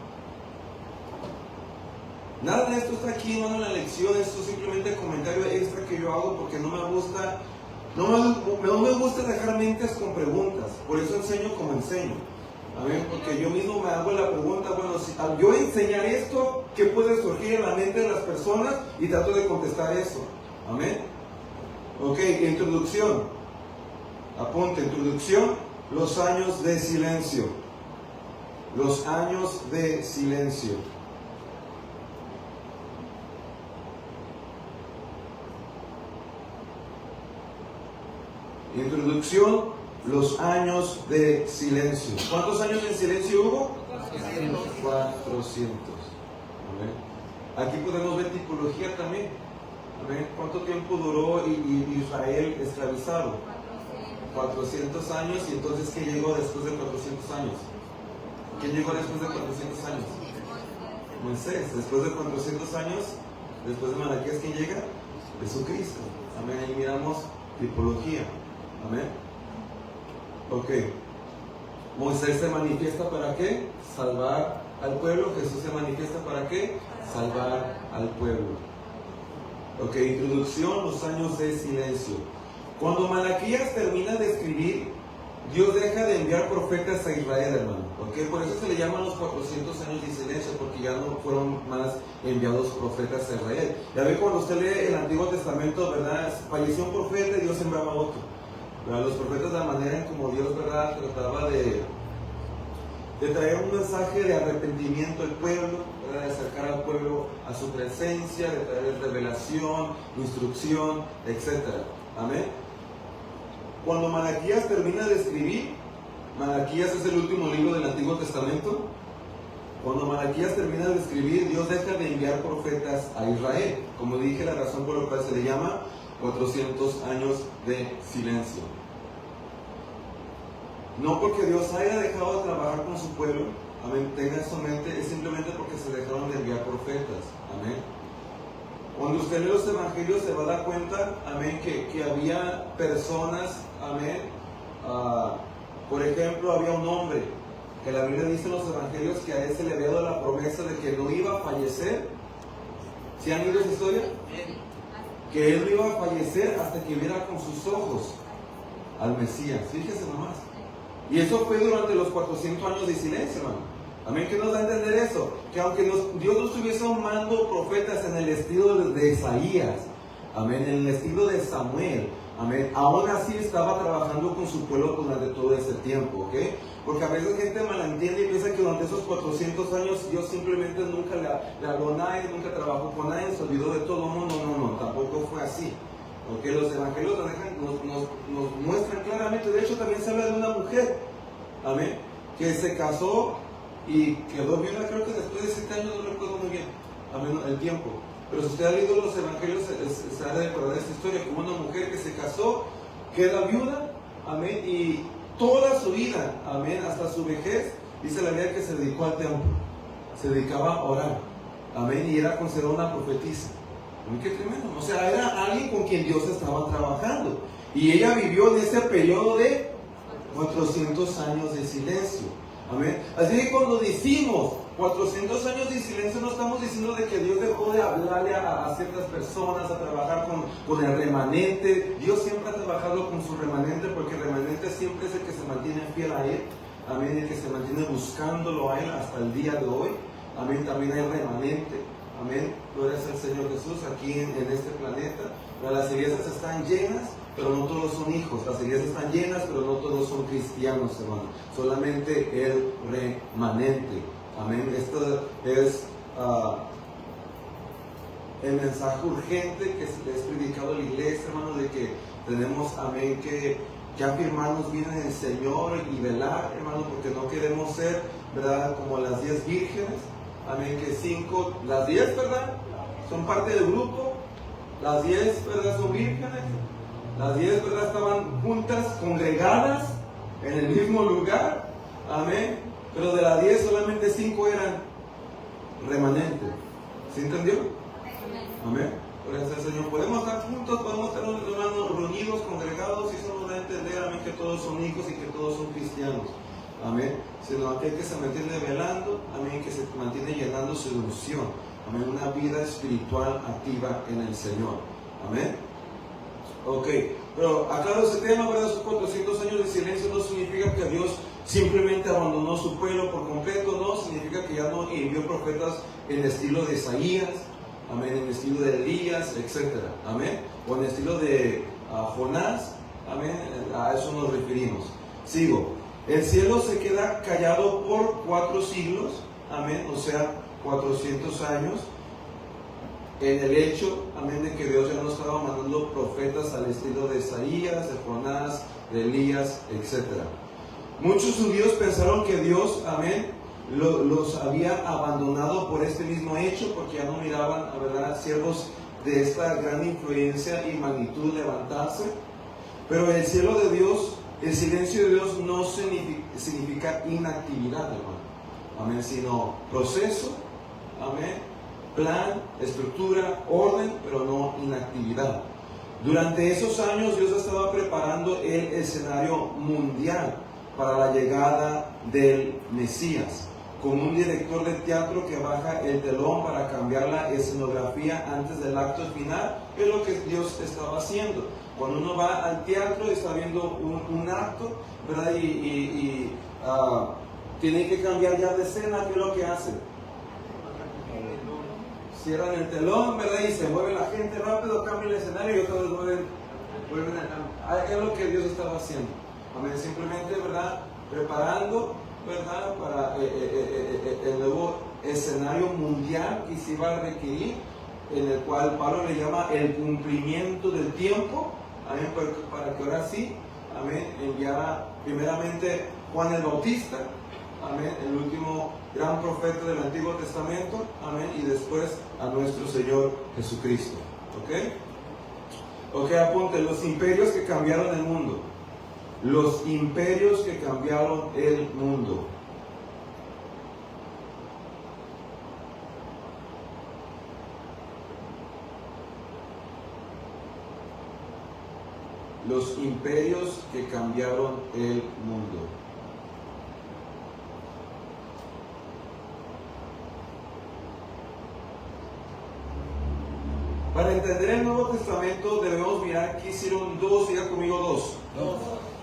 Nada de esto está aquí, no en la lección, esto es simplemente comentario extra que yo hago porque no me gusta, no me gusta dejar mentes con preguntas, por eso enseño como enseño. Amén, porque yo mismo me hago la pregunta, bueno, si al yo enseñar esto, ¿qué puede surgir en la mente de las personas? Y trato de contestar eso. Amén. Ok, introducción. Apunte, introducción, los años de silencio. Los años de silencio. Introducción, los años de silencio. ¿Cuántos años de silencio hubo? 400. Amén. Aquí podemos ver tipología también. Amén. ¿Cuánto tiempo duró Israel esclavizado? 400 años. ¿Y entonces qué llegó después de 400 años? ¿Quién llegó después de 400 años? Moisés. Después de 400 años, después de Malaquías, ¿quién llega? Jesucristo. Amén. Ahí miramos tipología. Amén. Ok. Moisés se manifiesta ¿para qué? Salvar al pueblo. Jesús se manifiesta ¿para qué? Salvar al pueblo. Ok, introducción, los años de silencio. Cuando Malaquías termina de escribir, Dios deja de enviar profetas a Israel, hermano. Ok, por eso se le llaman los 400 años de silencio, porque ya no fueron más enviados profetas a Israel. Ya ve, cuando usted lee el Antiguo Testamento, ¿verdad? Falleció un profeta y Dios sembraba otro. Los profetas, la manera en como Dios, ¿verdad?, trataba de traer un mensaje de arrepentimiento al pueblo, ¿verdad?, de acercar al pueblo a su presencia, de traer revelación, instrucción, etc. Amén. Cuando Malaquías termina de escribir, Malaquías es el último libro del Antiguo Testamento. Cuando Malaquías termina de escribir, Dios deja de enviar profetas a Israel. Como dije, la razón por la cual se le llama 400 años de silencio. No porque Dios haya dejado de trabajar con su pueblo, amén, tenga eso en mente, es simplemente porque se dejaron de enviar profetas, amén. Cuando usted lee los evangelios se va a dar cuenta, amén, que había personas, amén, por ejemplo, había un hombre, que la Biblia dice en los evangelios que a él se le había dado la promesa de que no iba a fallecer. ¿Sí han oído esa historia? Que él no iba a fallecer hasta que viera con sus ojos al Mesías. Fíjese nomás. Y eso fue durante los 400 años de silencio, hermano. Amén. ¿Qué nos da a entender eso? Que aunque Dios no estuviese mandando profetas en el estilo de Isaías, amén, en el estilo de Samuel, amén, aún así estaba trabajando con su pueblo durante todo ese tiempo, ¿ok? Porque a veces gente malentiende y piensa que durante esos 400 años Dios simplemente nunca le habló a nadie, nunca trabajó con nadie, se olvidó de todo el mundo. No, tampoco fue así. Porque los evangelios nos muestran claramente. De hecho, también se habla de una mujer, amén, que se casó y quedó viuda, creo que después de 7 años, no recuerdo muy bien, amén, el tiempo. Pero si usted ha leído los evangelios, se ha de recordar esta historia, como una mujer que se casó, queda viuda, amén, y toda su vida, amén, hasta su vejez, dice la Biblia que se dedicó al templo, se dedicaba a orar, amén, y era considerada una profetisa. Qué tremendo. O sea, era alguien con quien Dios estaba trabajando. Y ella vivió en ese periodo de 400 años de silencio. Amén. Así que cuando decimos 400 años de silencio, no estamos diciendo de que Dios dejó de hablarle a ciertas personas, a trabajar con el remanente. Dios siempre ha trabajado con su remanente, porque el remanente siempre es el que se mantiene fiel a Él. Amén. El que se mantiene buscándolo a Él hasta el día de hoy. Amén. También hay remanente. Amén, gloria al Señor Jesús aquí en este planeta. Las iglesias están llenas, pero no todos son hijos. Las iglesias están llenas, pero no todos son cristianos, hermano. Solamente el remanente. Amén. Esto es el mensaje urgente que se les ha predicado a la iglesia, hermano, de que tenemos, amén, que afirmarnos bien en el Señor y velar, hermano, porque no queremos ser, ¿verdad?, como las 10 vírgenes. Amén, que 5, las 10, ¿verdad?, son parte del grupo. Las 10, ¿verdad?, son vírgenes. Las 10, ¿verdad? Estaban juntas, congregadas en el mismo lugar. Amén. Pero de las 10 solamente 5 eran remanentes. ¿Sí entendió? Amén. Gracias al Señor. Podemos estar juntos, podemos estar hermanos reunidos, congregados, y eso nos da a entender, amén, que todos son hijos y que todos son cristianos. Amén. Sino aquel que se mantiene velando, amén, que se mantiene llenando su ilusión. Amén. Una vida espiritual activa en el Señor. Amén. Ok. Pero aclaro ese tema, ¿verdad? Esos 400 años de silencio no significa que Dios simplemente abandonó su pueblo por completo, no. Significa que ya no envió profetas en el estilo de Isaías, amén, en el estilo de Elías, etc. Amén. O en el estilo de Jonás, amén. A eso nos referimos. Sigo. El cielo se queda callado por 4 siglos, amén, o sea, 400 años, en el hecho, amén, de que Dios ya no estaba mandando profetas al estilo de Isaías, de Jonás, de Elías, etc. Muchos judíos pensaron que Dios, amén, los había abandonado por este mismo hecho, porque ya no miraban, ¿verdad?, siervos de esta gran influencia y magnitud levantarse. Pero el cielo de Dios, el silencio de Dios no significa inactividad, hermano. Amén, sino proceso, amén, plan, estructura, orden, pero no inactividad. Durante esos años Dios estaba preparando el escenario mundial para la llegada del Mesías, con un director de teatro que baja el telón para cambiar la escenografía antes del acto final. Es lo que Dios estaba haciendo. Cuando uno va al teatro y está viendo un acto, ¿verdad? Tiene que cambiar ya de escena. ¿Qué es lo que hacen? Cierran el telón, ¿verdad? Y se mueve la gente rápido, cambia el escenario y otra vez vuelven a... Es lo que Dios estaba haciendo. Amén. Simplemente, ¿verdad?, preparando, ¿verdad?, para el nuevo escenario mundial que se iba a requerir, en el cual Pablo le llama el cumplimiento del tiempo. Amén. Para que ahora sí, amén, enviara primeramente Juan el Bautista, amén, el último gran profeta del Antiguo Testamento, amén, y después a nuestro Señor Jesucristo. Ok, apunte, los imperios que cambiaron el mundo. Los imperios que cambiaron el mundo. Los imperios que cambiaron el mundo. Para entender el Nuevo Testamento debemos mirar que hicieron dos, diga conmigo dos.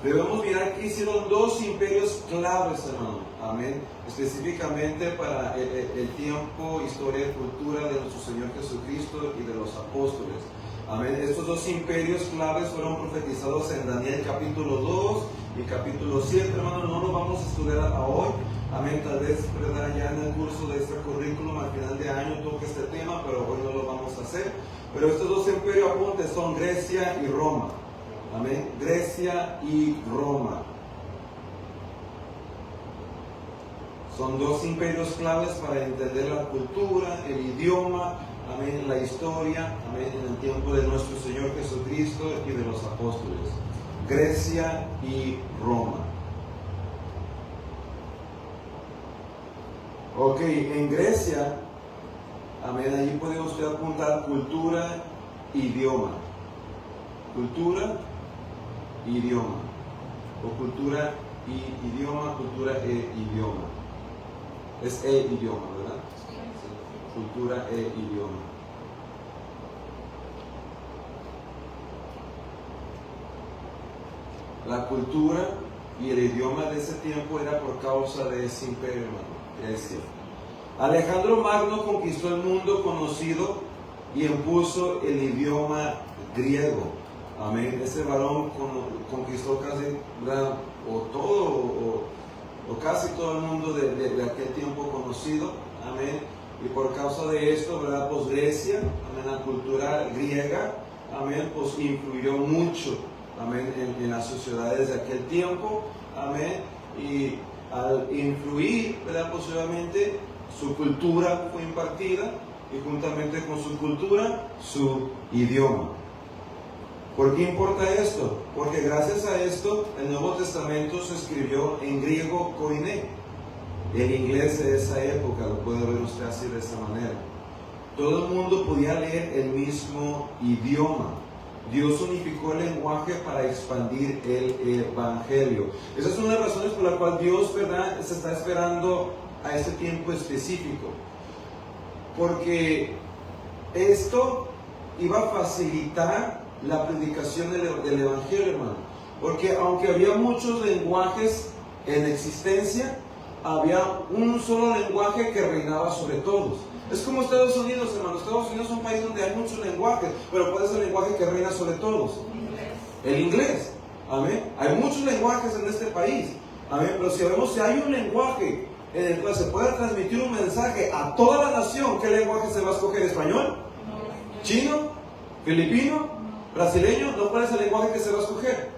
Debemos mirar que hicieron 2 imperios claves, hermano. Amén. Específicamente para el tiempo, historia y cultura de nuestro Señor Jesucristo y de los apóstoles. Amén. Estos 2 imperios claves fueron profetizados en Daniel capítulo 2 y capítulo 7, hermano. No lo vamos a estudiar a hoy. Amén. Tal vez, ¿verdad?, ya en el curso de este currículum al final de año toque este tema, pero hoy no lo vamos a hacer. Pero estos 2 imperios, apuntes, son Grecia y Roma. Amén. Grecia y Roma. Son 2 imperios claves para entender la cultura, el idioma, amén, la historia, amén, en el tiempo de nuestro Señor Jesucristo y de los apóstoles. Grecia y Roma. Ok, en Grecia, amén, allí puede usted apuntar cultura, idioma. Cultura, idioma, o cultura y idioma, cultura e idioma. Es idioma, ¿verdad? Sí. Cultura e idioma. La cultura y el idioma de ese tiempo era por causa de ese imperio, hermano, Grecia. Alejandro Magno conquistó el mundo conocido y impuso el idioma griego. Amén. Ese varón conquistó casi, ¿verdad?, o todo, o casi todo el mundo de aquel tiempo conocido. Amén. Y por causa de esto, ¿verdad?, pues Grecia, amén, la cultura griega, amén, pues influyó mucho, amén, en las sociedades de aquel tiempo. Amén. Y al influir, ¿verdad?, pues obviamente su cultura fue impartida y juntamente con su cultura, su idioma. ¿Por qué importa esto? Porque gracias a esto el Nuevo Testamento se escribió en griego koiné. El inglés de esa época, lo puede ver usted así de esta manera. Todo el mundo podía leer el mismo idioma. Dios unificó el lenguaje para expandir el evangelio. Esa es una de las razones por la cual Dios, ¿verdad?, se está esperando a este tiempo específico. Porque esto iba a facilitar la predicación del evangelio, hermano. Porque aunque había muchos lenguajes en existencia, había un solo lenguaje que reinaba sobre todos. Es como Estados Unidos, hermano. Estados Unidos es un país donde hay muchos lenguajes, pero ¿cuál es el lenguaje que reina sobre todos? El inglés. Amén. Hay muchos lenguajes en este país. Amén. Pero si vemos, si hay un lenguaje en el cual se pueda transmitir un mensaje a toda la nación, ¿qué lenguaje se va a escoger? ¿Español? ¿Chino? ¿Filipino? ¿Brasileño? ¿No? ¿Cuál es el lenguaje que se va a escoger?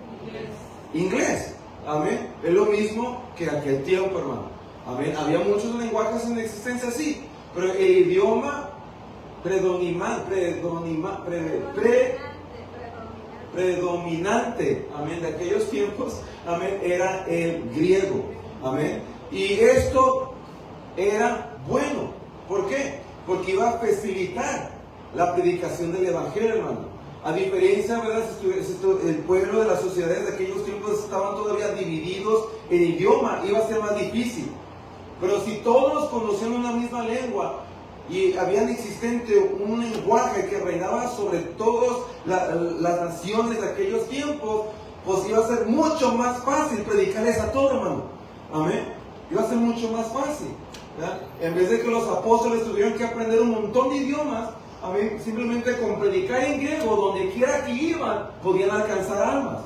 Inglés. Amén. Es lo mismo que aquel tiempo, hermano. Amén. Había muchos lenguajes en existencia, sí, pero el idioma predominante, amén, de aquellos tiempos, amén, era el griego. Amén. Y esto era bueno. ¿Por qué? Porque iba a facilitar la predicación del evangelio, hermano. A diferencia, ¿verdad?, el pueblo de las sociedades de aquellos tiempos estaban todavía divididos en idioma, iba a ser más difícil. Pero si todos conocían una misma lengua y habían existente un lenguaje que reinaba sobre todas las naciones de aquellos tiempos, pues iba a ser mucho más fácil predicarles a todos, hermano. Amén. Iba a ser mucho más fácil, ¿verdad? En vez de que los apóstoles tuvieran que aprender un montón de idiomas, amén, simplemente con predicar en griego, donde quiera que iban, podían alcanzar almas.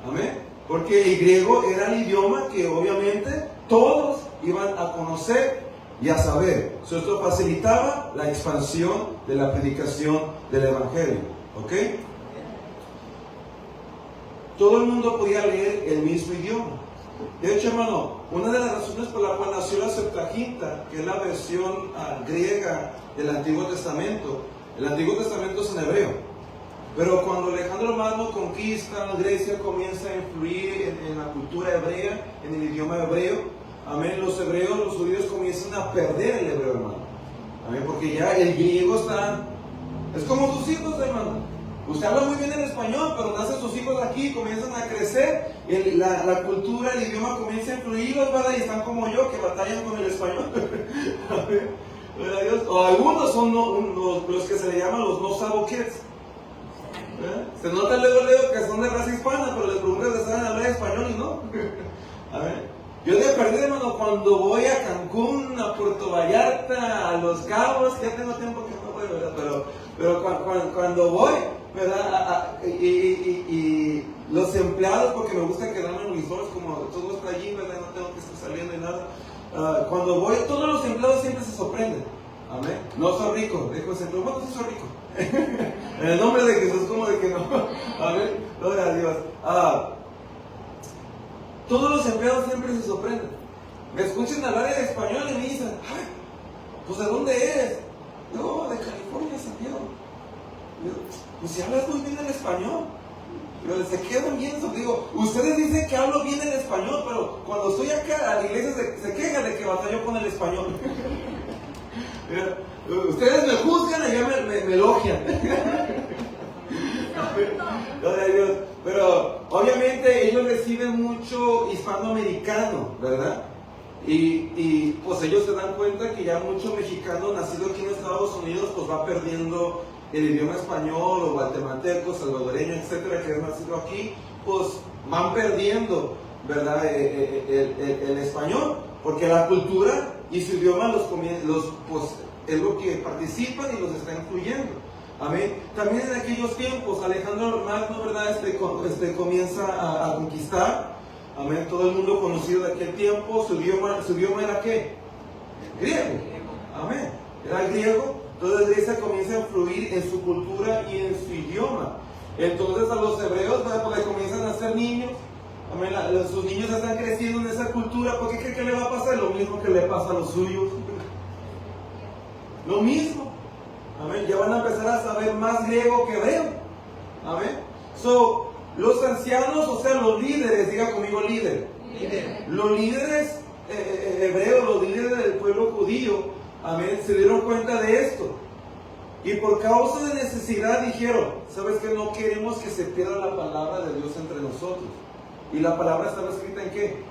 Amén. Porque el griego era el idioma que obviamente todos iban a conocer y a saber. Esto facilitaba la expansión de la predicación del evangelio. ¿Ok? Todo el mundo podía leer el mismo idioma. De hecho, hermano, una de las razones por la cual nació la Septuaginta, que es la versión griega del Antiguo Testamento, el Antiguo Testamento es en hebreo. Pero cuando Alejandro Magno conquista Grecia, comienza a influir en la cultura hebrea, en el idioma hebreo. Amén. Los hebreos, los judíos comienzan a perder el hebreo, hermano. Amén. Porque ya el griego está... Es como sus hijos, hermano. Usted habla muy bien el español, pero nacen sus hijos aquí, comienzan a crecer, la cultura, el idioma comienza a influirlos, ¿verdad? Y están como yo, que batallan con el español. Amén. O algunos son los que se le llaman los no sabo kids. Se nota luego que son de raza hispana, pero les preguntas de saben hablar español y no. Amén. Yo de perder, hermano, cuando voy a Cancún, a Puerto Vallarta, a Los Cabos, ya tengo tiempo que no voy, ¿verdad? Pero cuando voy, ¿verdad? Y los empleados, porque me gusta quedarme en mis horas, como todo está allí, ¿verdad? No tengo que estar saliendo y nada. Cuando voy, todos los empleados siempre se sorprenden. Amén. No soy rico, dijo el centro, bueno, sí soy rico. En el nombre de Jesús, como de que no. Amén. Gloria a Dios. Todos los empleados siempre se sorprenden. Me escuchan hablar en español y me dicen, ay, pues ¿de dónde eres? No, de California, San Diego. Pues si hablas muy bien el español. Pero se quedan bien eso. Digo, ustedes dicen que hablo bien el español, pero cuando estoy acá a la iglesia se quejan de que batallo con el español. Ustedes me juzgan y ya me elogian. Gloria a Dios. Pero obviamente ellos reciben mucho hispanoamericano, ¿verdad? Y pues ellos se dan cuenta que ya mucho mexicano nacido aquí en Estados Unidos pues va perdiendo el idioma español, o guatemalteco, salvadoreño, etcétera, que es nacido aquí, pues van perdiendo, ¿verdad? El español, porque la cultura y su idioma pues es lo que participan y los está influyendo. Amén. También en aquellos tiempos Alejandro Magno, ¿verdad? Comienza a conquistar. Amén. Todo el mundo conocido de aquel tiempo. Su idioma era ¿qué? Griego. Amén. Era el griego. Entonces la iglesia comienza a influir en su cultura y en su idioma. Entonces a los hebreos, ¿verdad? Porque comienzan a ser niños. Amén. Sus niños están creciendo en esa cultura. ¿Por qué cree que le va a pasar? Lo mismo que le pasa a los suyos. Lo mismo. Amén. Ya van a empezar a saber más griego que hebreo. Amén. So, los ancianos, o sea, los líderes, diga conmigo líder. Los líderes hebreos, los líderes del pueblo judío, amén, se dieron cuenta de esto. Y por causa de necesidad dijeron, ¿sabes qué? No queremos que se pierda la palabra de Dios entre nosotros. ¿Y la palabra estaba escrita en qué?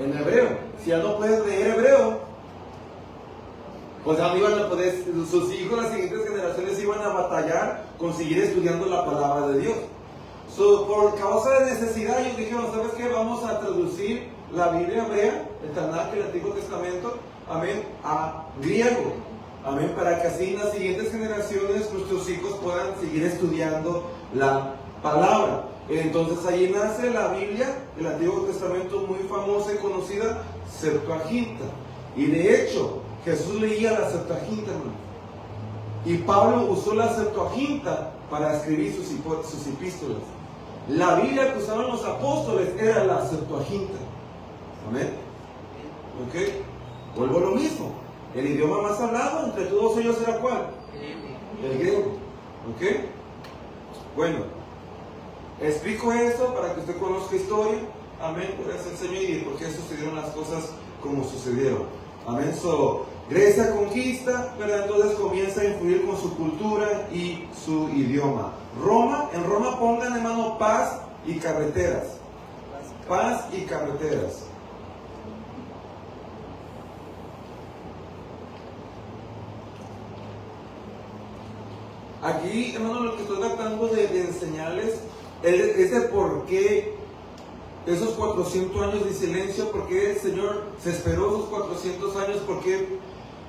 En hebreo. Si ya no puedes leer hebreo, pues ya no iban a poder, sus hijos, las siguientes generaciones iban a batallar con seguir estudiando la palabra de Dios. So, por causa de necesidad ellos dijeron, ¿sabes qué? Vamos a traducir la Biblia hebrea, el Tanakh, el Antiguo Testamento, amén, a griego, amén, para que así en las siguientes generaciones nuestros hijos puedan seguir estudiando la palabra. Entonces ahí nace la Biblia, el Antiguo Testamento muy famosa y conocida, Septuaginta. Y de hecho, Jesús leía la Septuaginta, hermano. Y Pablo usó la Septuaginta para escribir sus epístolas. La Biblia que usaban los apóstoles era la Septuaginta. Amén. ¿Ok? Vuelvo a lo mismo. El idioma más hablado entre todos ellos era ¿cuál? El griego. ¿Ok? Bueno, explico esto para que usted conozca historia. Amén. Por eso enseño y por qué sucedieron las cosas como sucedieron. Amén. So, Grecia conquista, pero entonces comienza a influir con su cultura y su idioma. Roma, en Roma pongan, hermano, paz y carreteras. Paz y carreteras. Aquí, hermano, lo que estoy tratando de enseñarles es de por qué esos 400 años de silencio, por qué el Señor se esperó esos 400 años, por qué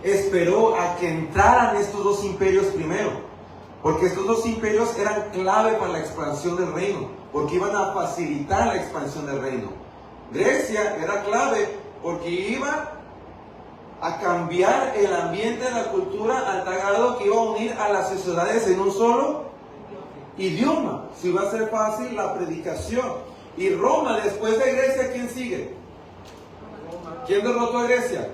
esperó a que entraran estos dos imperios primero. Porque estos dos imperios eran clave para la expansión del reino, porque iban a facilitar la expansión del reino. Grecia era clave porque iba a cambiar el ambiente de la cultura al tal grado que iba a unir a las sociedades en un solo idioma. Si iba a ser fácil la predicación. Y Roma, después de Grecia, ¿quién sigue? ¿Quién derrotó a Grecia?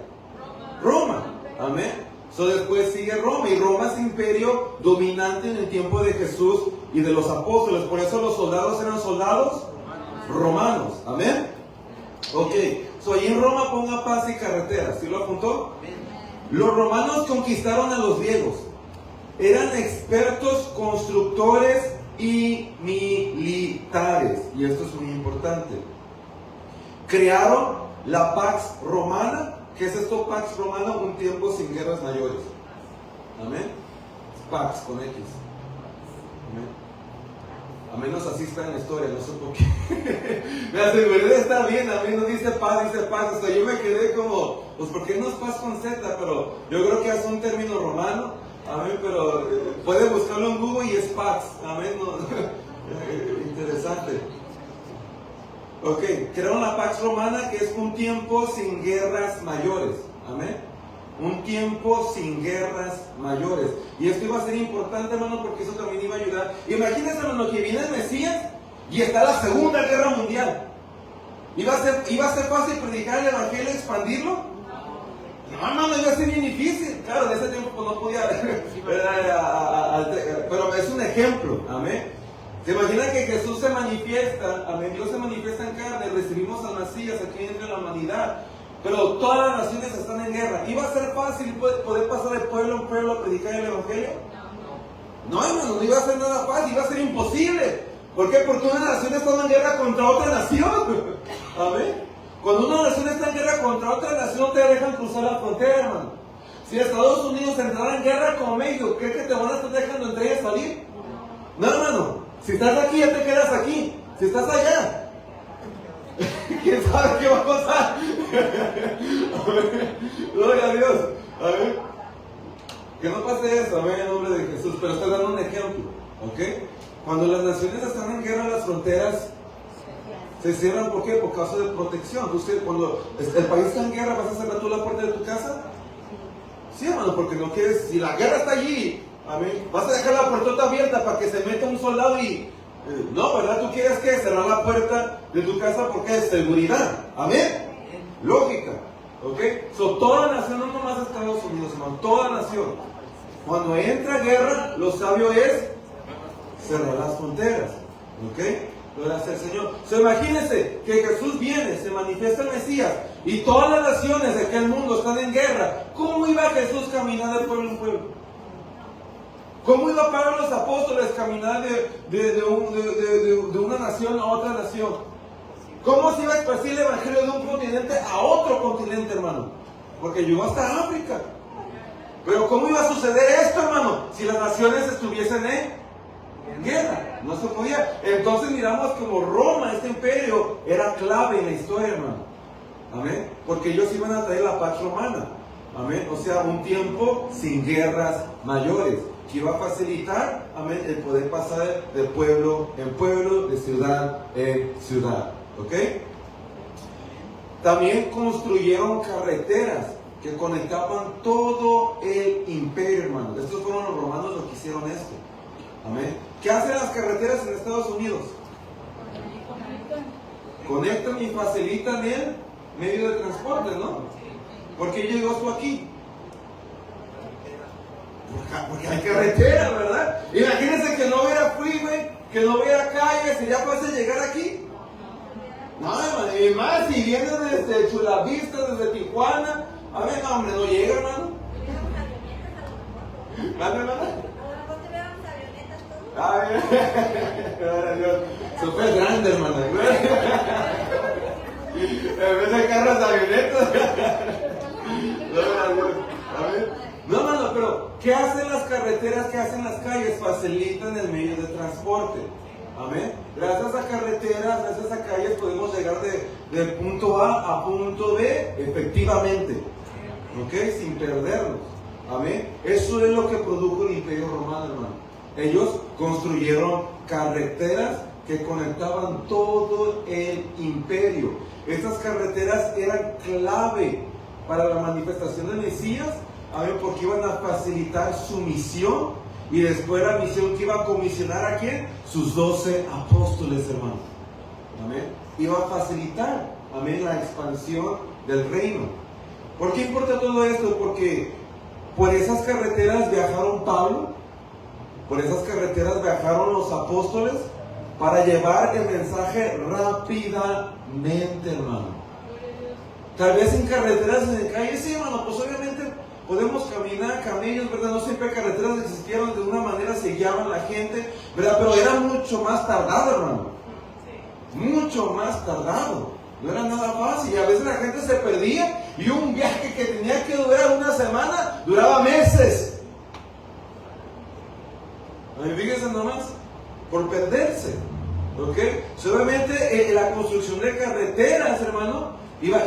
Roma. Amén. So, después sigue Roma, y Roma es imperio dominante en el tiempo de Jesús y de los apóstoles. Por eso los soldados eran soldados romanos. Amén. Ok. So, ahí en Roma ponga paz y carreteras. ¿Sí lo apuntó? Los romanos conquistaron a los griegos. Eran expertos constructores y militares. Y esto es muy importante. Crearon la Pax Romana. ¿Qué es esto, Pax Romana? Un tiempo sin guerras mayores. Amén. Pax con X. Amén. A menos así está en la historia, no sé por qué. Me aseguré de estar bien, a mí no dice paz, dice paz. O sea, yo me quedé como, pues ¿por qué no es paz con Z? Pero yo creo que es un término romano. Amén, pero puede buscarlo en Google y es Pax. Amén, no. Interesante. Ok, crearon la Pax Romana, que es un tiempo sin guerras mayores. Amén. Un tiempo sin guerras mayores. Y esto iba a ser importante, hermano, porque eso también iba a ayudar. Imagínense, hermano, que viene el Mesías y está la Segunda Guerra Mundial. ¿Iba a ser fácil predicar el Evangelio, expandirlo? No, hermano, iba a ser bien difícil. Claro, en ese tiempo pues, no podía. Pero es un ejemplo. Amén. ¿Se imagina que Jesús se manifiesta? Amén. Dios se manifiesta en carne. Recibimos al Mesías aquí entre la humanidad. Pero todas las naciones están en guerra. ¿Iba a ser fácil poder pasar de pueblo en pueblo a predicar el Evangelio? No, hermano, no iba a ser nada fácil. Iba a ser imposible. ¿Por qué? Porque una nación está en guerra contra otra nación. Amén. Cuando una nación está en guerra contra otra nación, no te dejan cruzar la frontera, hermano. Si Estados Unidos entrara en guerra con México, ¿crees que te van a estar dejando entrar y salir? No, hermano. Si estás aquí, ya te quedas aquí. Si estás allá, ¿quién sabe qué va a pasar? Gloria a Dios. A ver. Que no pase eso, amén, en nombre de Jesús. Pero estoy dando un ejemplo, ¿ok? Cuando las naciones están en guerra, las fronteras se cierran. ¿Por qué? Por causa de protección. Usted, cuando el país está en guerra, ¿vas a cerrar tú la puerta de tu casa? Sí, hermano, porque no quieres. Si la guerra está allí, amén, vas a dejar la puerta abierta para que se meta un soldado y. No, ¿verdad? Tú quieres que cerrar la puerta de tu casa porque es seguridad. Amén. Lógica. ¿Ok? So, toda nación, no nomás Estados Unidos, hermano, toda nación. Cuando entra guerra, lo sabio es cerrar las fronteras. ¿Ok? Gloria sea el Señor. Imagínense que Jesús viene, se manifiesta el Mesías y todas las naciones de aquel mundo están en guerra. ¿Cómo iba Jesús caminar de pueblo en pueblo? ¿Cómo iba Pablo los apóstoles caminar de una nación a otra nación? ¿Cómo se iba a esparcir el evangelio de un continente a otro continente, hermano? Porque llegó hasta África. Pero ¿cómo iba a suceder esto, hermano? Si las naciones estuviesen en guerra. No se podía. Entonces miramos como Roma, este imperio, era clave en la historia, hermano. Amén. Porque ellos iban a traer la Pax Romana. Amén. O sea, un tiempo sin guerras mayores, que iba a facilitar, amén, el poder pasar de pueblo en pueblo, de ciudad en ciudad. ¿Ok? También construyeron carreteras que conectaban todo el imperio, hermano. Estos fueron los romanos los que hicieron esto. Amén. ¿Qué hacen las carreteras en Estados Unidos? Conectan y facilitan el medio de transporte, ¿no? ¿Por qué llegó esto aquí? Porque hay carretera, ¿verdad? Imagínense que no hubiera freeway, que no hubiera calles y ya puedes llegar aquí. No, hermano, y más si vienen desde Chula Vista, desde Tijuana. A ver, no, hombre, no llega, hermano. ¿Mande, hermano? A ver, Dios. Súper grande, hermano. En vez de carros, avionetas. A ver. No, hermano, pero ¿qué hacen las carreteras? ¿Qué hacen las calles? Facilitan el medio de transporte. Amén. Gracias a carreteras, gracias a calles podemos llegar de punto A a punto B efectivamente. ¿Ok? Sin perdernos. Amén. Eso es lo que produjo el Imperio Romano, hermano. Ellos construyeron carreteras que conectaban todo el imperio. Estas carreteras eran clave para la manifestación del Mesías. Amén, porque iban a facilitar su misión y después la misión que iba a comisionar a quién, sus 12 apóstoles, hermano. Amén. Iba a facilitar, amén, la expansión del reino. ¿Por qué importa todo esto? Porque por esas carreteras viajaron Pablo, por esas carreteras viajaron los apóstoles para llevar el mensaje rápidamente, hermano. Tal vez en carreteras, en calles, sí, hermano, pues obviamente podemos caminar, camellos, ¿verdad? No siempre carreteras existieron, de una manera se guiaban la gente, ¿verdad? Pero era mucho más tardado, hermano. Mucho más tardado. No era nada fácil. Y a veces la gente se perdía y un viaje que tenía que durar una semana, duraba meses. Fíjense nomás, por perderse. ¿Ok? Solamente la construcción de carreteras, hermano, iba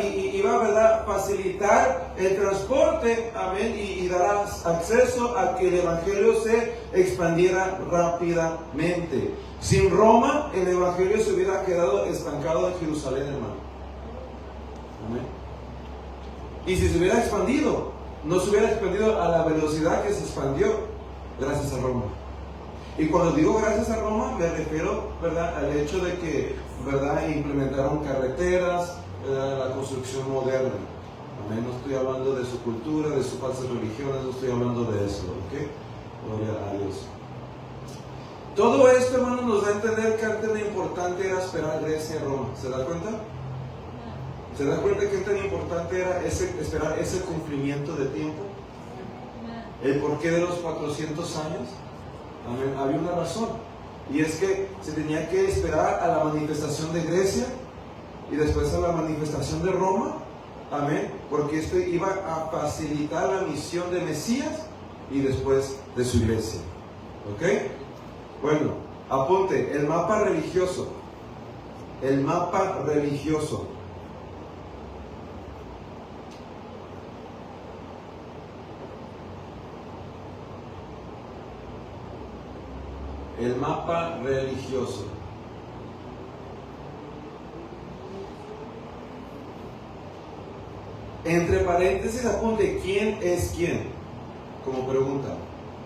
¿verdad?, facilitar el transporte, amén, y dar acceso a que el evangelio se expandiera rápidamente. Sin Roma, el evangelio se hubiera quedado estancado en Jerusalén, hermano. Amén. Y si se hubiera expandido, no se hubiera expandido a la velocidad que se expandió gracias a Roma. Y cuando digo gracias a Roma, me refiero, ¿verdad?, al hecho de que, ¿verdad?, implementaron carreteras, la construcción moderna. Amén. No estoy hablando de su cultura, de sus falsas religiones, no estoy hablando de eso, ¿ok? Gloria a Dios. Todo esto, hermano, nos da a entender que antes lo importante era esperar Grecia y Roma. ¿Se da cuenta? ¿Se da cuenta que tan importante era esperar ese cumplimiento de tiempo? ¿El porqué de los 400 años? Amén. Había una razón, y es que se tenía que esperar a la manifestación de Grecia y después a la manifestación de Roma. Amén. Porque esto iba a facilitar la misión de Mesías y después de su iglesia. ¿Ok? Bueno, apunte, el mapa religioso. El mapa religioso. El mapa religioso. Entre paréntesis apunte, ¿quién es quién? Como pregunta,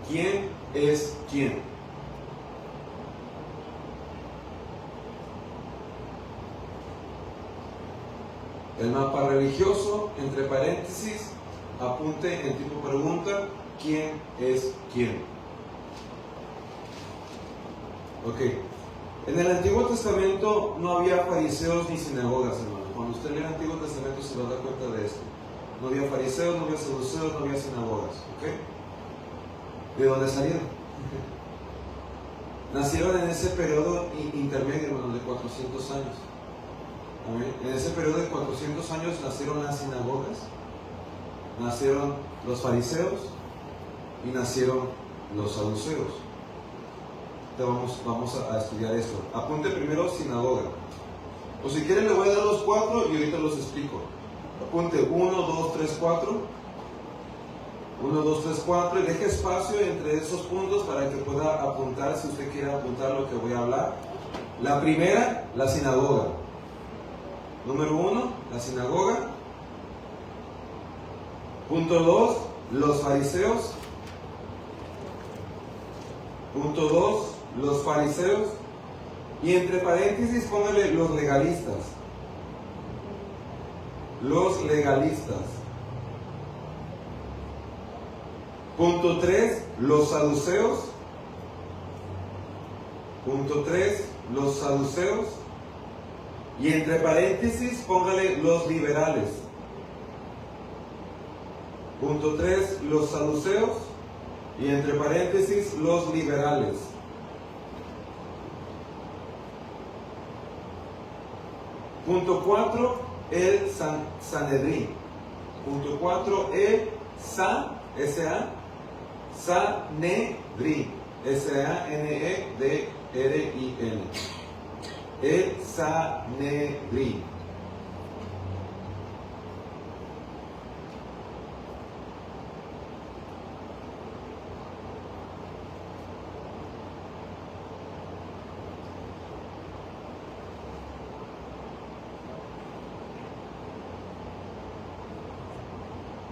¿quién es quién? El mapa religioso, entre paréntesis, apunte en tipo pregunta, ¿quién es quién? Ok, En el Antiguo Testamento no había fariseos ni sinagogas, hermano. Cuando usted lee el Antiguo Testamento se va a dar cuenta de esto. No había fariseos, no había saduceos, no había sinagogas. ¿Ok? ¿De dónde salieron? Nacieron en ese periodo intermedio, hermano, de 400 años. ¿Amén? En ese periodo de 400 años nacieron las sinagogas, nacieron los fariseos y nacieron los saduceos. Entonces vamos a estudiar esto. Apunte primero sinagoga. O si quieren le voy a dar los 4 y ahorita los explico. Apunte 1, 2, 3, 4. 1, 2, 3, 4 y deje espacio entre esos puntos para que pueda apuntar si usted quiere apuntar lo que voy a hablar. La primera, la sinagoga. Número 1, la sinagoga. Punto 2, los fariseos. Punto 2, los fariseos. Y entre paréntesis póngale los legalistas. Los legalistas. Punto 3, los saduceos. Punto 3, los saduceos. Y entre paréntesis póngale los liberales. Punto 3, los saduceos. Y entre paréntesis los liberales. Punto 4, el Sanedrín. Punto 4, el S-A, Sanedrín. S-A-N-E-D-R-I-N. El Sanedrín.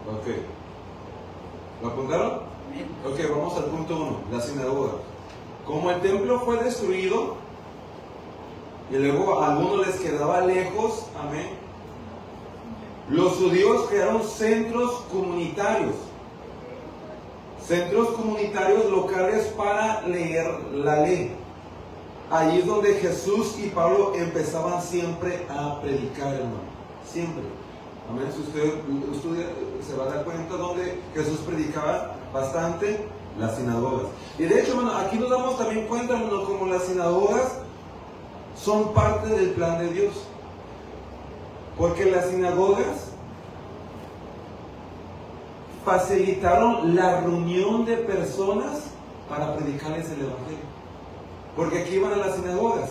Ok. ¿Lo apuntaron? Ok, vamos al punto 1, la sinagoga. Como el templo fue destruido y luego a algunos les quedaba lejos, amén, los judíos crearon centros comunitarios locales para leer la ley. Allí es donde Jesús y Pablo empezaban siempre a predicar, hermano, siempre. Amén. Si usted estudia, se va a dar cuenta donde Jesús predicaba bastante, las sinagogas. Y de hecho, hermano, aquí nos damos también cuenta, hermano, como las sinagogas son parte del plan de Dios. Porque las sinagogas facilitaron la reunión de personas para predicarles el evangelio. Porque aquí iban a las sinagogas.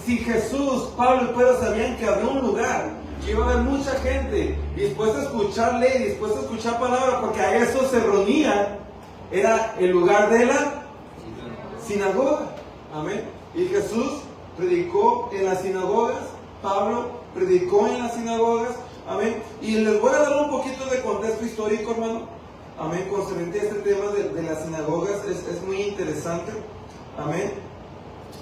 Si Jesús, Pablo y Pedro sabían que había un lugar, que iba a haber mucha gente dispuesta a escuchar ley, dispuesta a escuchar palabra, porque a eso se reunían, era el lugar de la sinagoga. Amén. Y Jesús predicó en las sinagogas, Pablo predicó en las sinagogas. Amén. Y les voy a dar un poquito de contexto histórico, hermano. Amén. Concerniente a este tema de las sinagogas, es muy interesante. Amén.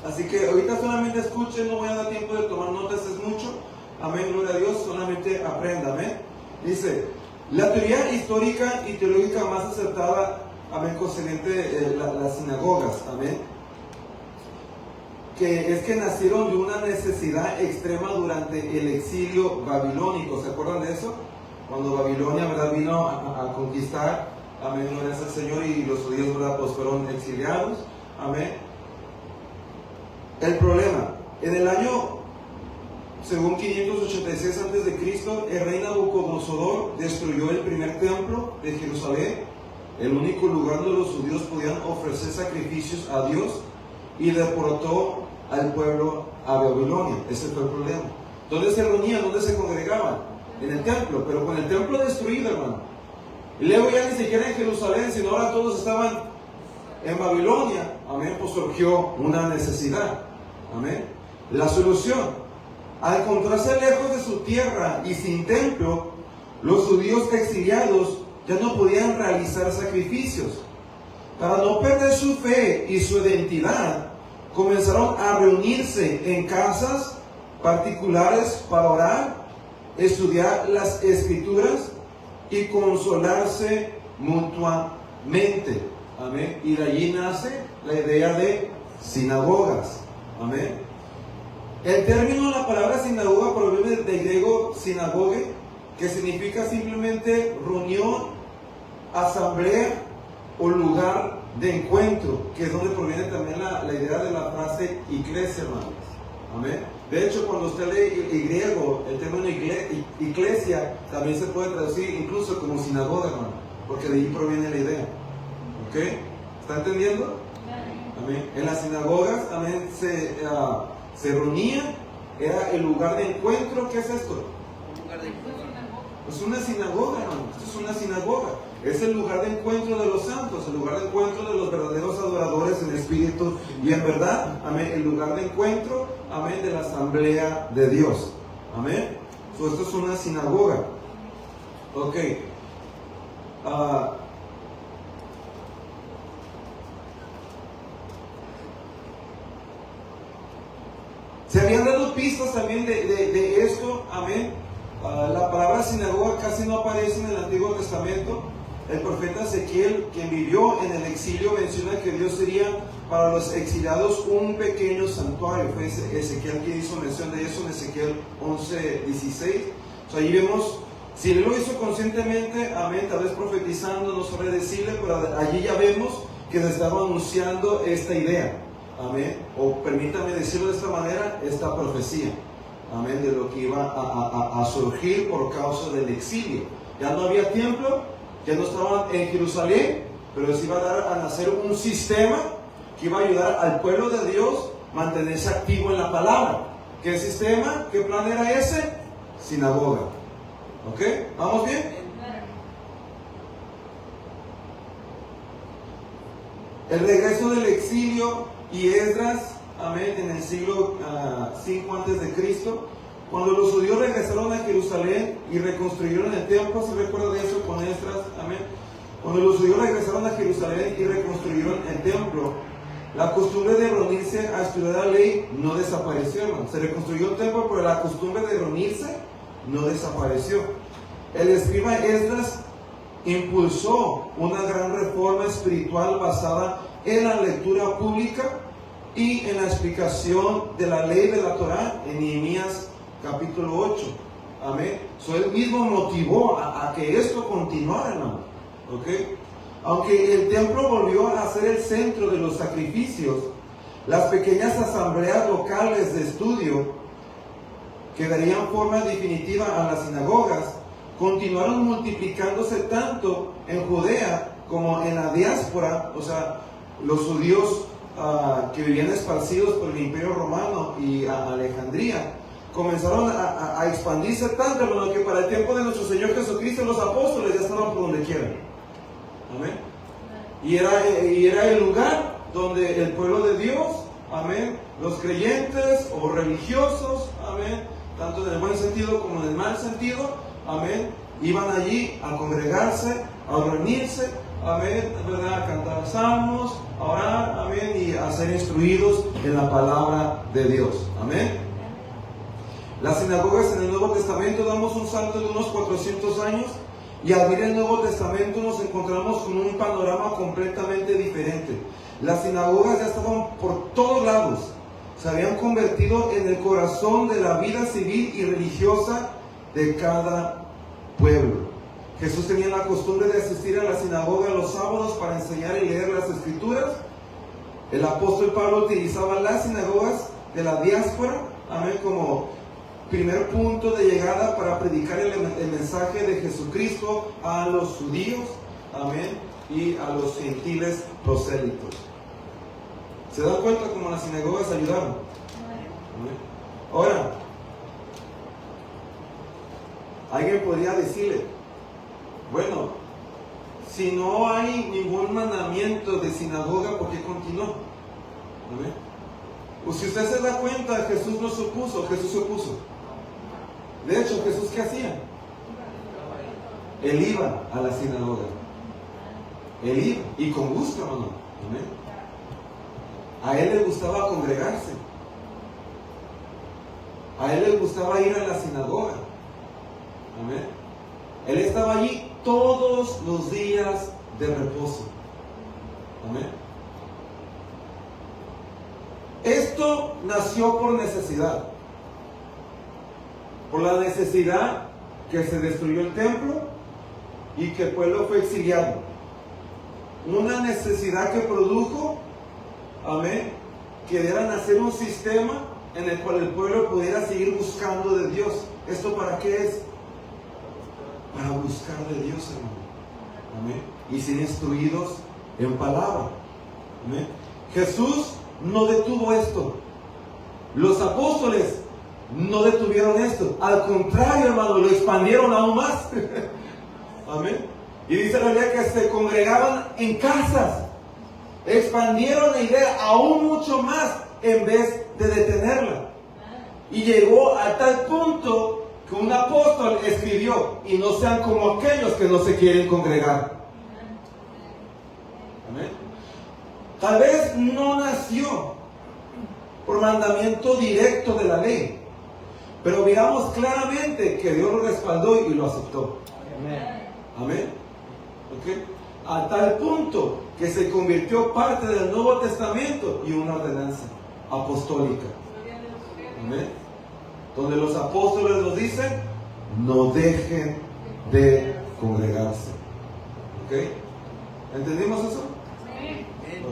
Así que ahorita solamente escuchen, no voy a dar tiempo de tomar notas, es mucho. Amén, gloria a Dios, solamente aprenda, amén. Dice, la teoría histórica y teológica más acertada, amén, concerniente las sinagogas, amén, que es que nacieron de una necesidad extrema durante el exilio babilónico. ¿Se acuerdan de eso? Cuando Babilonia, ¿verdad?, vino a conquistar, amén, gloria al Señor, y los judíos, ¿verdad?, pues fueron exiliados, amén. El problema, en el año, según 586 a.C., el rey Nabucodonosor destruyó el primer templo de Jerusalén, el único lugar donde los judíos podían ofrecer sacrificios a Dios, y deportó al pueblo a Babilonia. Ese fue el problema. ¿Dónde se reunían? ¿Dónde se congregaban? En el templo, pero con el templo destruido, hermano. Y luego ya ni siquiera en Jerusalén, sino ahora todos estaban en Babilonia. Amén, pues surgió una necesidad. Amén. La solución, al encontrarse lejos de su tierra y sin templo, los judíos exiliados ya no podían realizar sacrificios. Para no perder su fe y su identidad, comenzaron a reunirse en casas particulares para orar, estudiar las escrituras y consolarse mutuamente. Amén. Y de allí nace la idea de sinagogas. Amén. El término, la palabra sinagoga proviene del griego sinagoge, que significa simplemente reunión, asamblea o lugar de encuentro, que es donde proviene también la idea de la frase iglesia, hermanos. Amén. De hecho, cuando usted lee el griego, el término iglesia también se puede traducir incluso como sinagoga, hermano, porque de ahí proviene la idea. ¿Ok? ¿Está entendiendo? Amén. En las sinagogas también se reunían, era el lugar de encuentro. ¿Qué es esto? Es una sinagoga, hermano. Esto es una sinagoga. Es el lugar de encuentro de los santos, el lugar de encuentro de los verdaderos adoradores en espíritu y en verdad. Amén. El lugar de encuentro, amén, de la asamblea de Dios. Amén. Esto es una sinagoga. Ok. Se habían dado pistas también de esto. Amén. La palabra sinagoga casi no aparece en el Antiguo Testamento. El profeta Ezequiel, quien vivió en el exilio, menciona que Dios sería para los exiliados un pequeño santuario. Fue Ezequiel quien hizo mención de eso en Ezequiel 11:16. O sea, ahí vemos, si él lo hizo conscientemente, amén, tal vez profetizando, no sabré decirle, pero allí ya vemos que se estaba anunciando esta idea. Amén. O permítame decirlo de esta manera, esta profecía. Amén, de lo que iba a surgir por causa del exilio. Ya no había templo, ya no estaban en Jerusalén, pero se iba a dar a nacer un sistema que iba a ayudar al pueblo de Dios a mantenerse activo en la palabra. ¿Qué sistema? ¿Qué plan era ese? Sinagoga. ¿Ok? ¿Vamos bien? El regreso del exilio y Esdras, amén, en el siglo 5 antes de Cristo, cuando los judíos regresaron a Jerusalén y reconstruyeron el templo. ¿Se recuerda de eso con Esdras? Amén. Cuando los judíos regresaron a Jerusalén y reconstruyeron el templo, la costumbre de reunirse a estudiar la ley no desapareció, hermano. Se reconstruyó el templo, pero la costumbre de reunirse no desapareció. El escriba Esdras impulsó una gran reforma espiritual basada en la lectura pública y en la explicación de la ley de la Torá en Nehemías capítulo 8. Amén. Él mismo motivó a que esto continuara, hermano. ¿Ok? Aunque el templo volvió a ser el centro de los sacrificios, las pequeñas asambleas locales de estudio que darían forma definitiva a las sinagogas continuaron multiplicándose tanto en Judea como en la diáspora. O sea, los judíos que vivían esparcidos por el Imperio Romano y a Alejandría comenzaron a expandirse tanto, hermano, que para el tiempo de nuestro Señor Jesucristo los apóstoles ya estaban por donde quieran. Amén. Y era el lugar donde el pueblo de Dios, amén, los creyentes o religiosos, amén, tanto en el buen sentido como en el mal sentido, amén, iban allí a congregarse, a reunirse, amén, ¿verdad?, a cantar salmos, a orar, amén, y a ser instruidos en la palabra de Dios. Amén. Las sinagogas en el Nuevo Testamento damos un salto de unos 400 años y al abrir el Nuevo Testamento nos encontramos con un panorama completamente diferente. Las sinagogas ya estaban por todos lados, se habían convertido en el corazón de la vida civil y religiosa de cada pueblo. Jesús tenía la costumbre de asistir a la sinagoga los sábados para enseñar y leer las Escrituras. El apóstol Pablo utilizaba las sinagogas de la diáspora, amén, como primer punto de llegada para predicar el mensaje de Jesucristo a los judíos, amén, y a los gentiles prosélitos. ¿Se dan cuenta cómo las sinagogas ayudaron? Amén. Ahora, alguien podría decirle, bueno, si no hay ningún mandamiento de sinagoga, ¿por qué continuó? Amén. Pues si usted se da cuenta, Jesús no se opuso, Jesús se opuso. De hecho, ¿Jesús qué hacía? Él iba a la sinagoga. Él iba, y con gusto, hermano. Amén. A él le gustaba congregarse. A él le gustaba ir a la sinagoga. Amén. Él estaba allí todos los días de reposo. Amén. Esto nació por necesidad. Por la necesidad que se destruyó el templo y que el pueblo fue exiliado. Una necesidad que produjo, amén, que dieran hacer un sistema en el cual el pueblo pudiera seguir buscando de Dios. ¿Esto para qué es? Para buscar de Dios, hermano. Amén. Y ser instruidos en palabra. Amén. Jesús no detuvo esto. Los apóstoles no detuvieron esto. Al contrario, hermano, lo expandieron aún más. Amén. Y dice la Biblia que se congregaban en casas. Expandieron la idea aún mucho más en vez de detenerla. Y llegó a tal punto que un apóstol escribió: y no sean como aquellos que no se quieren congregar. Amén. Tal vez no nació por mandamiento directo de la ley, pero miramos claramente que Dios lo respaldó y lo aceptó. Amén. ¿Okay? A tal punto que se convirtió parte del Nuevo Testamento y una ordenanza apostólica. Amén. Donde los apóstoles nos dicen: no dejen de congregarse. ¿Ok? ¿Entendimos eso?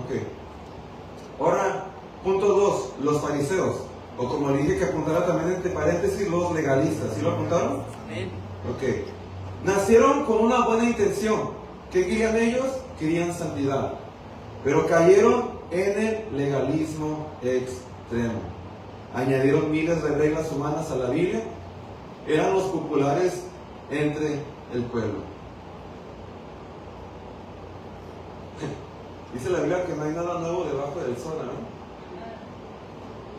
Ok. Ahora, punto 2, los fariseos. O como le dije que apuntara también entre paréntesis, los legalistas. ¿Sí lo apuntaron? Ok. Nacieron con una buena intención. ¿Qué querían ellos? Querían santidad. Pero cayeron en el legalismo extremo. Añadieron miles de reglas humanas a la Biblia. Eran los populares entre el pueblo. Dice la Biblia que no hay nada nuevo debajo del sol, ¿no?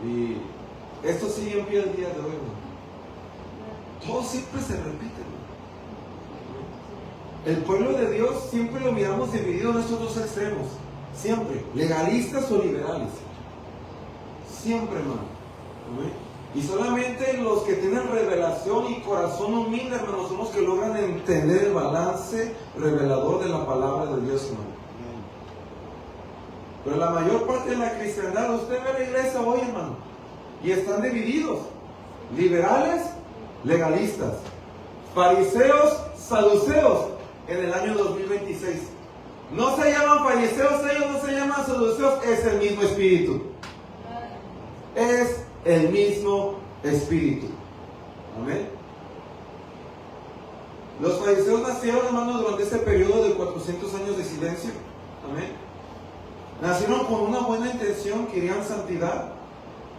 Y esto sigue en pie el día de hoy, ¿no? Todo siempre se repite, ¿no? El pueblo de Dios siempre lo miramos dividido en estos dos extremos. Siempre. Legalistas o liberales. Siempre, hermano. ¿No? Y solamente los que tienen revelación y corazón humilde, hermano, son los que logran entender el balance revelador de la palabra de Dios, hermano. Pero la mayor parte de la cristiandad, usted ve la iglesia hoy, hermano, y están divididos: liberales, legalistas, fariseos, saduceos, en el año 2026. No se llaman fariseos ellos, no se llaman saduceos, es el mismo espíritu. Es el mismo espíritu. Amén. Los fariseos nacieron, hermano, durante este periodo de 400 años de silencio. Amén. Nacieron con una buena intención, querían santidad,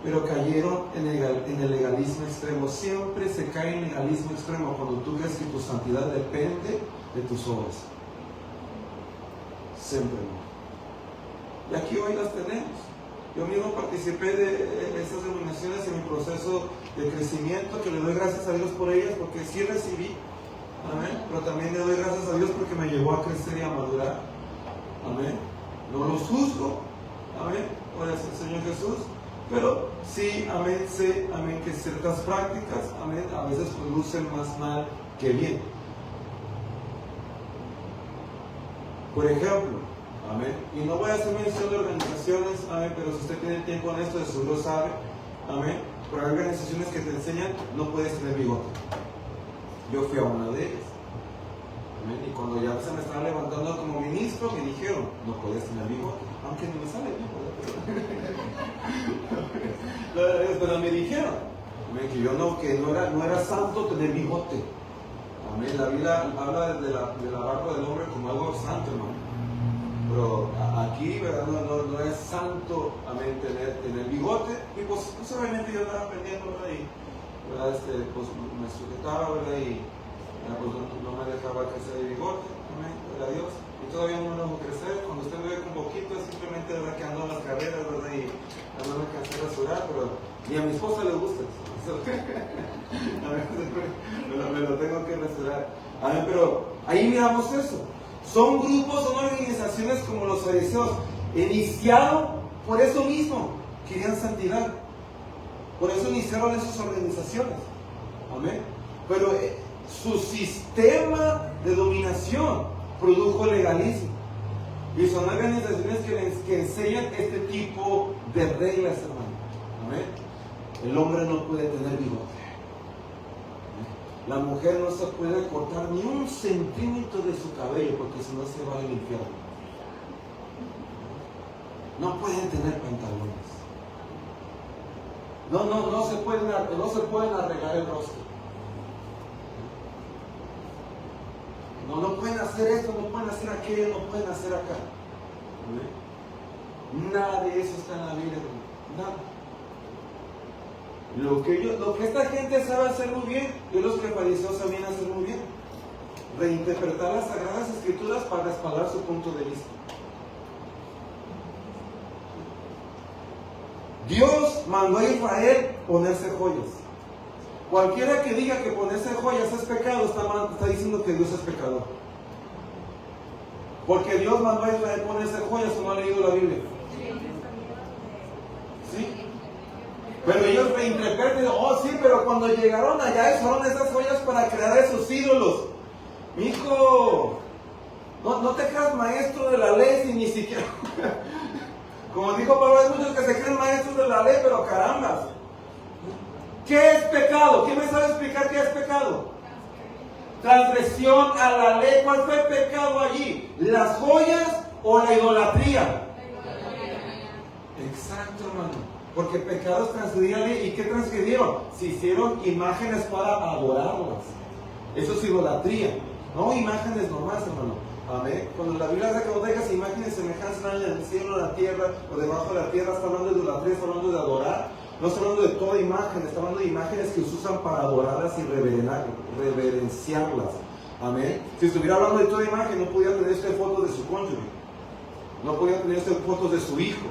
pero cayeron en el legalismo extremo. Siempre se cae en legalismo extremo cuando tú crees que tu santidad depende de tus obras. Siempre no. Y aquí hoy las tenemos. Yo mismo participé de estas denominaciones en mi proceso de crecimiento, que le doy gracias a Dios por ellas, porque sí recibí. Amén. Pero también le doy gracias a Dios porque me llevó a crecer y a madurar. Amén. No los juzgo, amén, por el Señor Jesús, pero sí, amén, sé, amén, que ciertas prácticas, amén, a veces producen más mal que bien. Por ejemplo, amén, y no voy a hacer mención de organizaciones, amén, pero si usted tiene tiempo en esto, de seguro sabe, amén, pero hay organizaciones que te enseñan: no puedes tener bigote. Yo fui a una de ellas. Y cuando ya se me estaba levantando como ministro, me dijeron: no puedes tener bigote, aunque no me sale bien, pero me dijeron que yo no era santo tener bigote. Amén. La Biblia habla de la barba del hombre como algo santo, hermano. Pero aquí, ¿verdad? No es santo, amén, tener bigote. Y pues obviamente yo estaba aprendiendo, ¿verdad? Y ¿verdad? Pues me sujetaba, ¿verdad? Y pues no me dejaba crecer el bigote, amén, a Dios. Y todavía no lo dejo crecer. Cuando usted me ve con poquito, es simplemente, ¿verdad?, que ando en las carreras, ¿verdad? Y no me cansé de rasurar, pero ni a mi esposa le gusta eso. Me lo tengo que rasurar. Amén, pero ahí miramos eso. Son grupos, son organizaciones como los fariseos, iniciados por eso mismo, querían santidad. Por eso iniciaron esas organizaciones. Amén. Pero su sistema de dominación produjo legalismo. Y son organizaciones que enseñan este tipo de reglas, hermano. ¿Amén? El hombre no puede tener bigote. La mujer no se puede cortar ni un centímetro de su cabello porque si no se va al infierno. No pueden tener pantalones. No se pueden arreglar el rostro. No pueden hacer esto, no pueden hacer aquello, no pueden hacer acá. ¿Amén? Nada de eso está en la Biblia, nada. Lo que esta gente sabe hacer muy bien, y los que fariseos sabían hacer muy bien, reinterpretar las Sagradas Escrituras para respaldar su punto de vista. Dios mandó a Israel ponerse joyas. Cualquiera que diga que ponerse joyas es pecado, está diciendo que Dios es pecador. Porque Dios mandó a Israel ponerse joyas, ¿o no ha leído la Biblia? ¿Sí? Pero ellos reinterpretan, oh sí, pero cuando llegaron allá usaron esas joyas para crear esos ídolos. Hijo, no te creas maestro de la ley si ni siquiera... Como dijo Pablo, hay muchos que se creen maestros de la ley, pero carambas. ¿Qué es pecado? ¿Quién me sabe explicar qué es pecado? Transgresión a la ley. ¿Cuál fue el pecado allí? ¿Las joyas o la idolatría? Exacto, hermano. Porque pecado es transgredir la ley. ¿Y qué transgredieron? Se hicieron imágenes para adorarlas. Eso es idolatría. No imágenes nomás, hermano. Amén. Cuando la Biblia dice que no tengas imágenes semejantes en el cielo, en la tierra o debajo de la tierra, está hablando de idolatría, está hablando de adorar. No está hablando de toda imagen, está hablando de imágenes que se usan para adorarlas y reverenciarlas. Amén. Si estuviera hablando de toda imagen, no podía tener usted fotos de su cónyuge. No podía tener usted fotos de su hijo.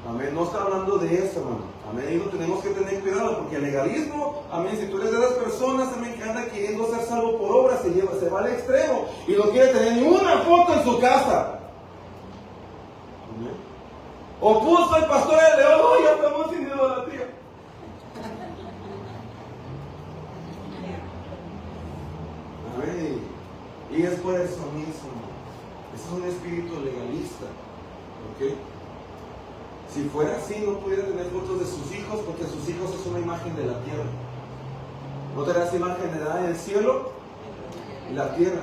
Amén. No está hablando de eso, hermano. Amén. Y no tenemos que tener cuidado porque el legalismo, amén, si tú eres de las personas, amén, que anda queriendo ser salvo por obra, se va al extremo y no quiere tener ni una foto en su casa. Amén. O puso el pastor de León, oh, ya estamos sin idolatría. Amén. Y es por eso mismo. Eso es un espíritu legalista. ¿Ok? Si fuera así, no pudiera tener fotos de sus hijos, porque sus hijos es una imagen de la tierra. No tendrás imagen de el cielo y la tierra.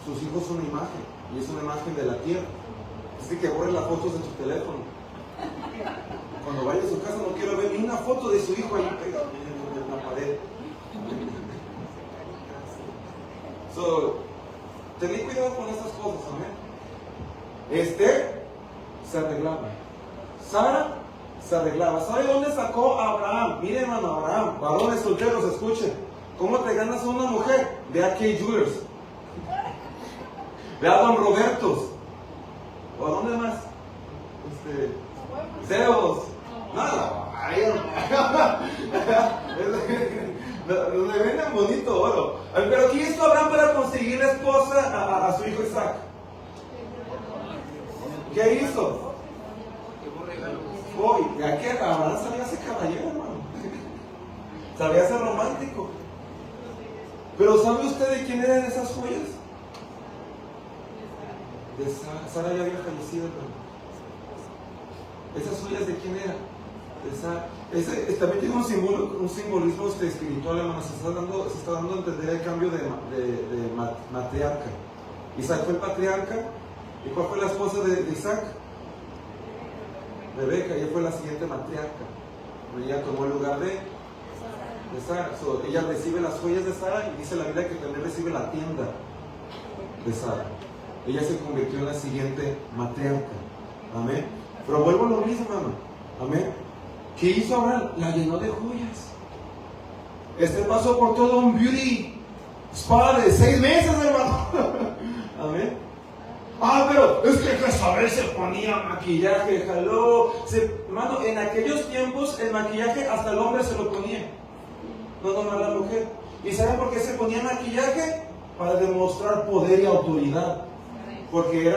Sus hijos son una imagen, y es una imagen de la tierra. Así que borren las fotos de tu teléfono. Cuando vaya a su casa, no quiero ver ni una foto de su hijo ahí en la pared. Tened cuidado con estas cosas, amén. Esther se arreglaba. Sara se arreglaba. ¿Sabe dónde sacó a Abraham? Mire, hermano, Abraham, varones solteros, escuchen. ¿Cómo te ganas a una mujer? Ve a Kay Jewelers. Ve a Don Robertos. ¿O a dónde más? Zeus. Le venden bonito oro. Pero ¿qué hizo Abraham para conseguir la esposa a su hijo Isaac? ¿Qué hizo? Y aquí Abraham sabía ser caballero, hermano. Sabía ser romántico. Pero ¿sabe usted de quién eran esas joyas? De Sara. Sara ya había fallecido, hermano. ¿Esas joyas de quién eran? De Sara. También tiene un simbolismo espiritual, hermano. Se está dando a entender el cambio de matriarca. Isaac fue el patriarca. ¿Y cuál fue la esposa de Isaac? Rebeca. Ella fue la siguiente matriarca. Ella tomó el lugar de Sara. Ella recibe las joyas de Sara y dice la Biblia que también recibe la tienda de Sara. Ella se convirtió en la siguiente matriarca. Amén. Pero vuelvo a lo mismo, hermano. Amén. ¿Qué hizo Abraham? La llenó de joyas. Este pasó por todo un beauty spa de 6 meses, hermano. Amén. Pero es que Jezabel se ponía maquillaje, jaló. Hermano, en aquellos tiempos el maquillaje hasta el hombre se lo ponía. No la mujer. ¿Y saben por qué se ponía maquillaje? Para demostrar poder y autoridad. Porque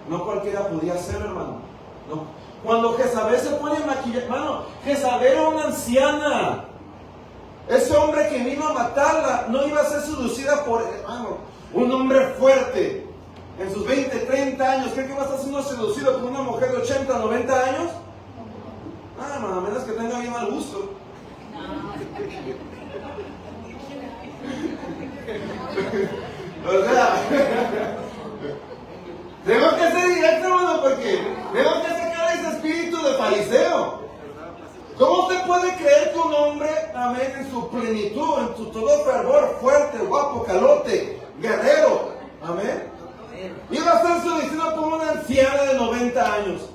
no cualquiera podía hacerlo, hermano. No. Cuando Jezabel se pone maquillaje, hermano, Jezabel era una anciana. Ese hombre que vino a matarla no iba a ser seducida por, hermano, un hombre fuerte, en sus 20, 30 90 años, ¿cree que va a estar siendo seducido por una mujer de 80, 90 años? Ah, hermano, a menos que tenga bien mal gusto. O sea, tengo que ser directo, hermano, porque tengo que sacar ese espíritu de fariseo. ¿Cómo usted puede creer que un hombre, amén, en su plenitud, en su todo fervor, fuerte, guapo, calote, guerrero, amén, iba a ser seducido por una anciana de 90 años?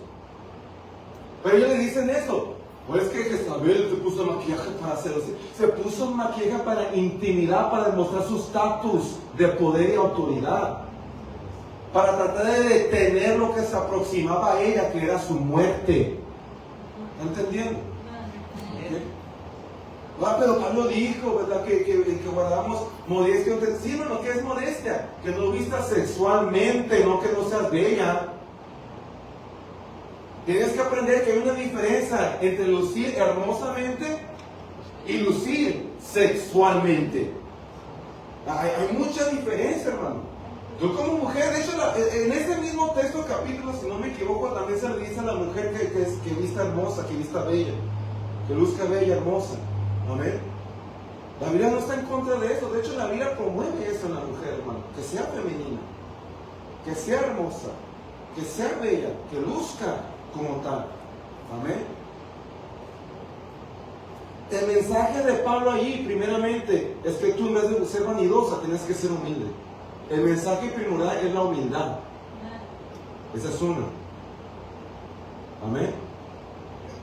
Pero ellos le dicen eso. Pues que Jezabel se puso maquillaje para hacerlo así. Se puso maquillaje para intimidar, para demostrar su estatus de poder y autoridad. Para tratar de detener lo que se aproximaba a ella, que era su muerte. ¿Está entendiendo? ¿Okay? Ah, pero Pablo dijo, ¿verdad? Que guardamos modestia. Sí, no, ¿qué es modestia? Que no vistas sexualmente, no que no seas bella. Tienes que aprender que hay una diferencia entre lucir hermosamente y lucir sexualmente. Hay mucha diferencia, hermano. Tú como mujer, de hecho, en ese mismo texto, capítulo, si no me equivoco, también se le dice a la mujer que vista hermosa, que vista bella, que luzca bella, hermosa. Amén. La Biblia no está en contra de eso. De hecho, la Biblia promueve eso en la mujer, hermano. Que sea femenina, que sea hermosa, que sea bella, que luzca como tal. Amén. El mensaje de Pablo allí, primeramente, es que tú en vez de ser vanidosa, tienes que ser humilde. El mensaje primordial es la humildad. Esa es una. Amén.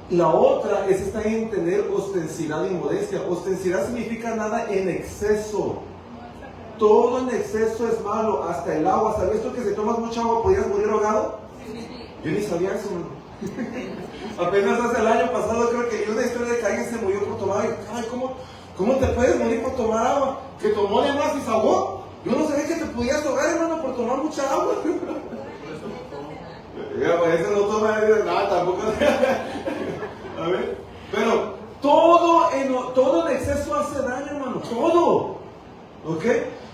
La otra es esta en tener ostensidad y modestia. Ostensidad significa nada en exceso. Todo en exceso es malo, hasta el agua. ¿Sabías tú que si tomas mucha agua podrías morir ahogado? Yo ni sabía eso, hermano. Apenas hace el año pasado creo que yo una historia de que alguien se murió por tomar agua. Ay, ¿cómo te puedes morir por tomar agua? Que tomó de más y se ahogó. Yo no sabía que te podías ahogar, hermano, por tomar mucha agua. Ya, pues eso no toma nada, tampoco. A ver, pero todo en exceso hace daño, hermano, todo. ¿Ok?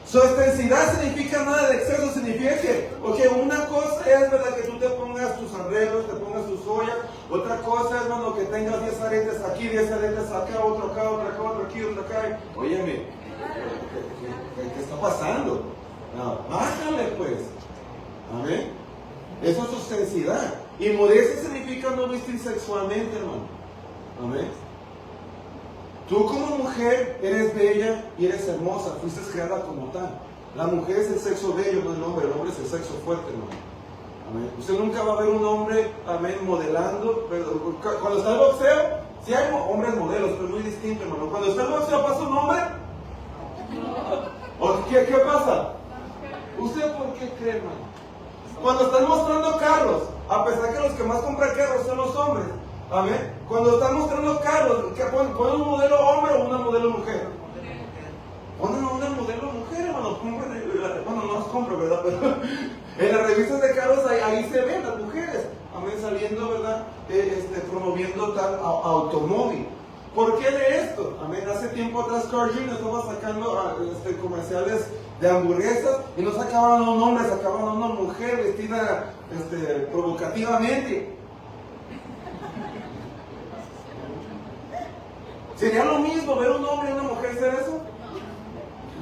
Su extensidad significa nada de exceso, significa que, una cosa es, ¿verdad?, que tú te pongas tus arreglos, te pongas tus joyas. Otra cosa es, hermano, que tengas 10 aretes aquí, 10 aretes acá, otro acá, otro aquí, otro acá. Óyeme, ¿qué está pasando? No, bájale pues. Amén. Eso es ostensidad. Y modestia significa no vestir sexualmente, hermano. Amén. Tú como mujer eres bella y eres hermosa, fuiste creada como tal. La mujer es el sexo bello, no el hombre es el sexo fuerte, hermano. Amén. Usted nunca va a ver un hombre, amén, modelando. Pero cuando está el boxeo, sí hay hombres modelos, pero es muy distinto, hermano. Cuando está el boxeo, ¿pasa un hombre? ¿O qué pasa? ¿Usted por qué cree, hermano? Cuando están mostrando carros, a pesar que los que más compran carros son los hombres, amén. Cuando están mostrando carros, ¿ponen un modelo hombre o una modelo mujer? Ponen una modelo mujer, hermano. Bueno, no las compro, ¿verdad? Pero en las revistas de carros ahí se ven las mujeres, amén, saliendo, ¿verdad? Promoviendo tal automóvil. ¿Por qué de esto? Amén. Hace tiempo atrás Carl Jr. estaba sacando comerciales de hamburguesas y no sacaban a un hombre, sacaban a una mujer vestida provocativamente. ¿Sería lo mismo ver un hombre y una mujer hacer eso?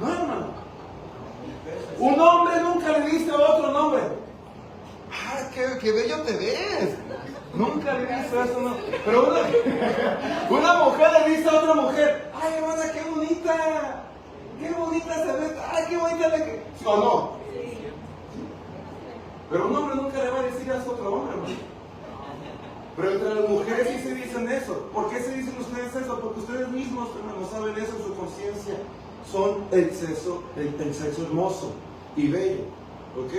No, hermano. Un hombre nunca le dice a otro hombre: ¡ah, qué bello te ves! Nunca le dice eso, no. Pero una mujer le dice a otra mujer: ¡ay, hermana, qué bonita! ¡Qué bonita se ve! ¡Ay, qué bonita le... ¿Sí o no? Sí. Pero un hombre nunca le va a decir eso a otro hombre, hermano. Pero entre las mujeres sí se dicen eso. ¿Por qué se dicen ustedes eso? Porque ustedes mismos, hermano, saben eso en su conciencia. Son el sexo hermoso y bello. ¿Ok?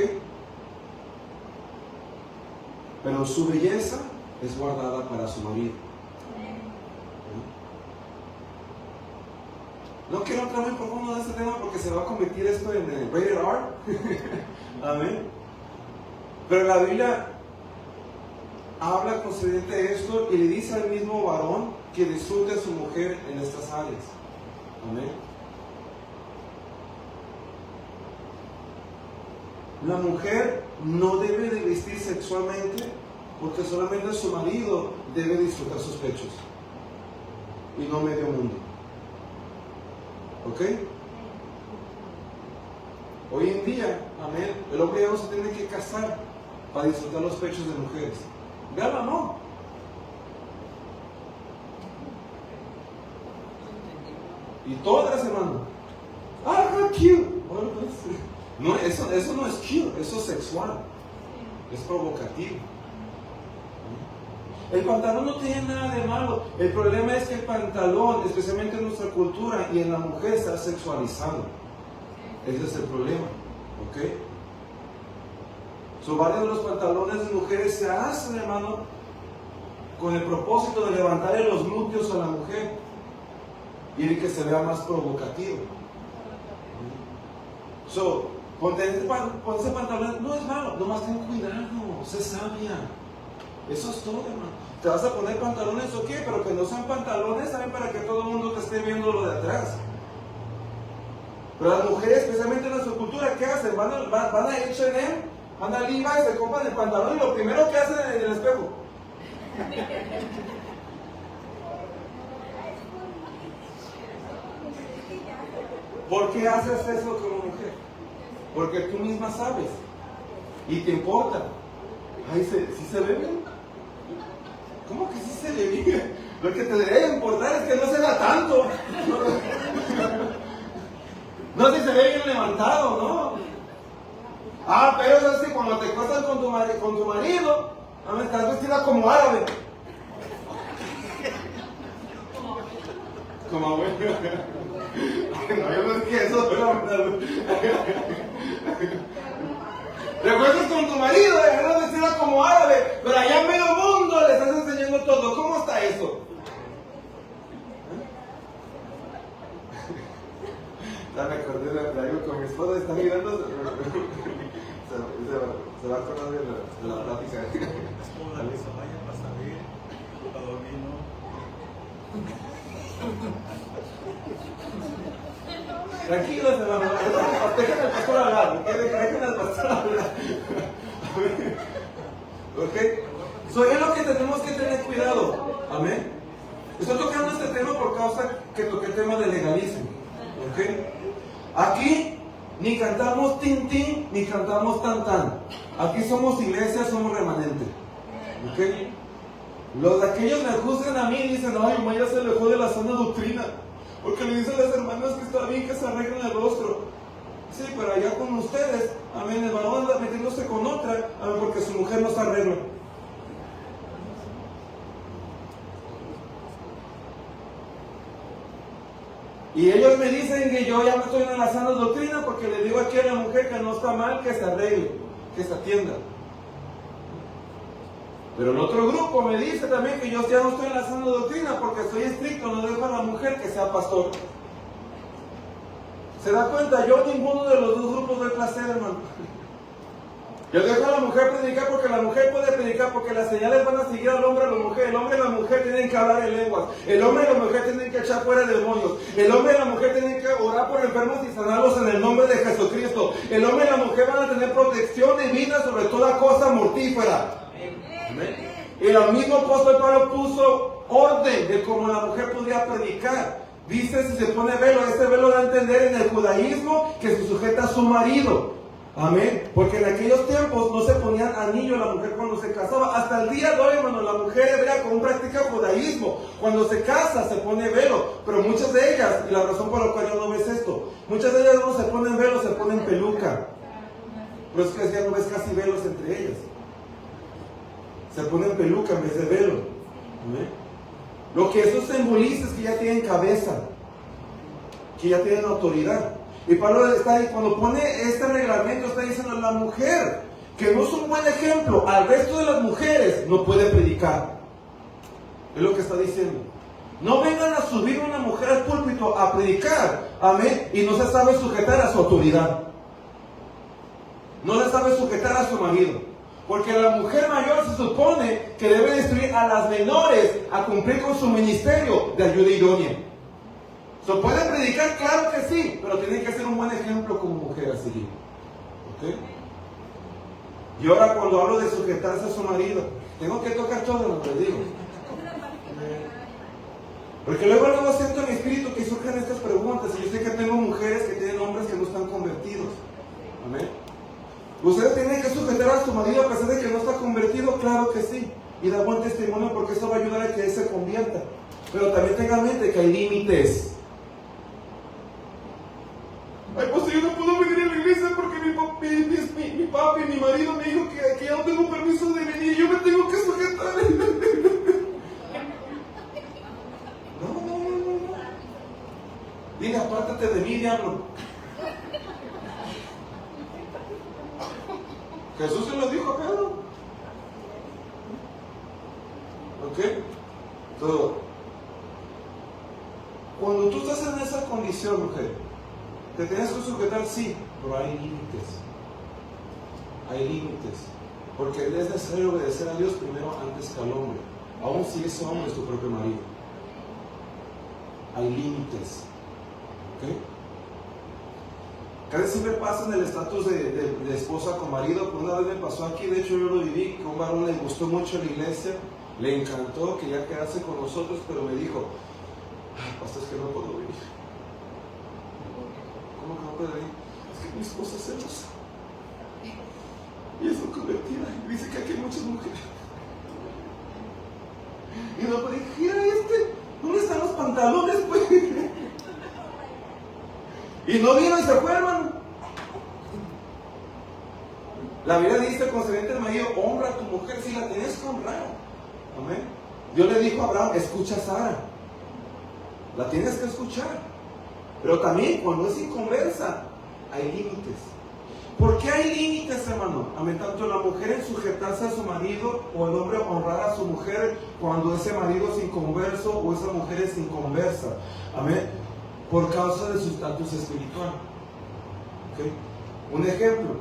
Pero su belleza es guardada para su marido. No quiero entrar muy profundo en este tema porque se va a convertir esto en rated R. Amén. Pero la Biblia habla concernente a esto y le dice al mismo varón que disfrute a su mujer en estas áreas. Amén. La mujer no debe de vestir sexualmente porque solamente su marido debe disfrutar sus pechos y no medio mundo. ¿Ok? Hoy en día, amén, el hombre ya no se tiene que casar para disfrutar los pechos de mujeres. Gala no. Y todas las semanas. Ah, cute. No, eso no es cute, eso es sexual. Es provocativo. El pantalón no tiene nada de malo. El problema es que el pantalón, especialmente en nuestra cultura y en la mujer, está sexualizado. Ese es el problema. ¿Ok? Varios de los pantalones de mujeres se hacen, hermano, con el propósito de levantarle los glúteos a la mujer y de que se vea más provocativo. Ponte ese pantalón, no es malo, nomás ten cuidado, sé sabia. Eso es todo, hermano. Te vas a poner pantalones o qué, pero que no sean pantalones, ¿saben? Para que todo el mundo te esté viendo lo de atrás. Pero las mujeres, especialmente en nuestra cultura, ¿qué hacen? Van a H&M, van a Levi's, se compran el pantalón y lo primero que hacen en el espejo. ¿Por qué haces eso como mujer? Porque tú misma sabes y te importa. Ay, ¿sí se ve bien? ¿Cómo que sí se ve bien? Lo que te debería importar es que no se vea tanto. No si se ve bien levantado, ¿no? Ah, pero eso sí, cuando te acuestas con tu marido, estás vestida como árabe. Como abuelo. No, yo no es que eso, pero te acuestas con tu marido, estás vestida como árabe, pero allá en medio mundo le estás enseñando todo. ¿Cómo está eso? Ya me acordé de algo con mi esposa, está mirando, se va a acordar de la plática. Esposa, se vaya para salir, para dormir, ¿no? Tranquilos, hermano, dejen al pastor hablar, dejen al pastor hablar. ¿Ok? Es lo que tenemos que tener cuidado. Amén. Estoy tocando este tema por causa que toqué el tema del legalismo. ¿Ok? Aquí ni cantamos tin tin, ni cantamos tan tan. Aquí somos iglesia, somos remanente. ¿Ok? Los de aquellos me juzgan a mí y dicen, ay, Maya se alejó de la sana doctrina. Porque le dicen a las hermanas que está bien que se arreglen el rostro. Sí, pero allá con ustedes, amén, el varón anda metiéndose con otra, amén, porque su mujer no se arregla. Y ellos me dicen que yo ya no estoy en la sana doctrina porque le digo aquí a la mujer que no está mal que se arregle, que se atienda. Pero el otro grupo me dice también que yo ya no estoy en la sana doctrina porque soy estricto, no dejo a la mujer que sea pastor. ¿Se da cuenta? Yo ninguno de los dos grupos doy placer, hermano. Yo dejo a la mujer predicar porque la mujer puede predicar, porque las señales van a seguir al hombre y a la mujer. El hombre y la mujer tienen que hablar en lenguas. El hombre y la mujer tienen que echar fuera demonios. El hombre y la mujer tienen que orar por enfermos y sanarlos en el nombre de Jesucristo. El hombre y la mujer van a tener protección divina sobre toda cosa mortífera. Amén. Y el mismo apóstol Pablo puso orden de cómo la mujer podría predicar. Dice, si se pone velo, este velo da a entender en el judaísmo que se sujeta a su marido. Amén. Porque en aquellos tiempos no se ponían anillo a la mujer cuando se casaba. Hasta el día de hoy, hermano, la mujer hebrea como practica judaísmo. Cuando se casa se pone velo. Pero muchas de ellas, y la razón por la cual yo no ves esto, muchas de ellas no se ponen velo, se ponen peluca. Pero es que ya no ves casi velos entre ellas. Se ponen peluca en vez de velo. ¿Amén? Lo que eso simboliza es que ya tienen cabeza, que ya tienen autoridad. Y Pablo está ahí, cuando pone este reglamento, está diciendo a la mujer que no es un buen ejemplo al resto de las mujeres, no puede predicar. Es lo que está diciendo. No vengan a subir una mujer al púlpito a predicar, amén, y no se sabe sujetar a su autoridad. No se sabe sujetar a su marido. Porque la mujer mayor se supone que debe instruir a las menores a cumplir con su ministerio de ayuda idónea. ¿Se puede predicar? Claro que sí, pero tiene que ser un buen ejemplo como mujer a seguir. ¿Ok? Y ahora cuando hablo de sujetarse a su marido, tengo que tocar todo lo que digo. Porque luego siento en mi espíritu que surgen estas preguntas. Y yo sé que tengo mujeres que tienen hombres que no están convertidos. Amén. ¿Ustedes tienen que sujetar a su marido a pesar de que no está convertido? Claro que sí. Y da buen testimonio porque eso va a ayudar a que él se convierta. Pero también tengan en mente que hay límites. Ay, pues yo no puedo venir a la iglesia porque mi papi, mi marido me dijo que ya no tengo permiso de venir y yo me tengo que sujetar. No. Dile, apártate de mí, diablo. Jesús se lo dijo a Pedro. ¿Ok? Todo. Cuando tú estás en esa condición, mujer, te tienes que sujetar, sí, pero hay límites. Hay límites. Porque es necesario obedecer a Dios primero antes que al hombre. Aun si ese hombre es tu propio marido. Hay límites. ¿Ok? Casi siempre pasa en el estatus de esposa con marido. Por una vez me pasó aquí, de hecho yo lo viví, que a un varón le gustó mucho la iglesia, le encantó, quería quedarse con nosotros, pero me dijo, pastor, es que no puedo venir. ¿Cómo que no puedo venir? Es que mi esposa es celosa. Y es convertida. Y dice que aquí hay muchas mujeres. Y no puede decir, ¿dónde están los pantalones, pues? Y no vino y se fue, hermano. La Biblia dice concerniente al marido, honra a tu mujer si la tienes que honrar. Amén. Dios le dijo a Abraham, escucha a Sara. La tienes que escuchar. Pero también cuando es inconversa, hay límites. ¿Por qué hay límites, hermano? Amén. Tanto la mujer en sujetarse a su marido o el hombre honrar a su mujer cuando ese marido es inconverso o esa mujer es inconversa. Amén. Por causa de su estatus espiritual. ¿Okay? Un ejemplo.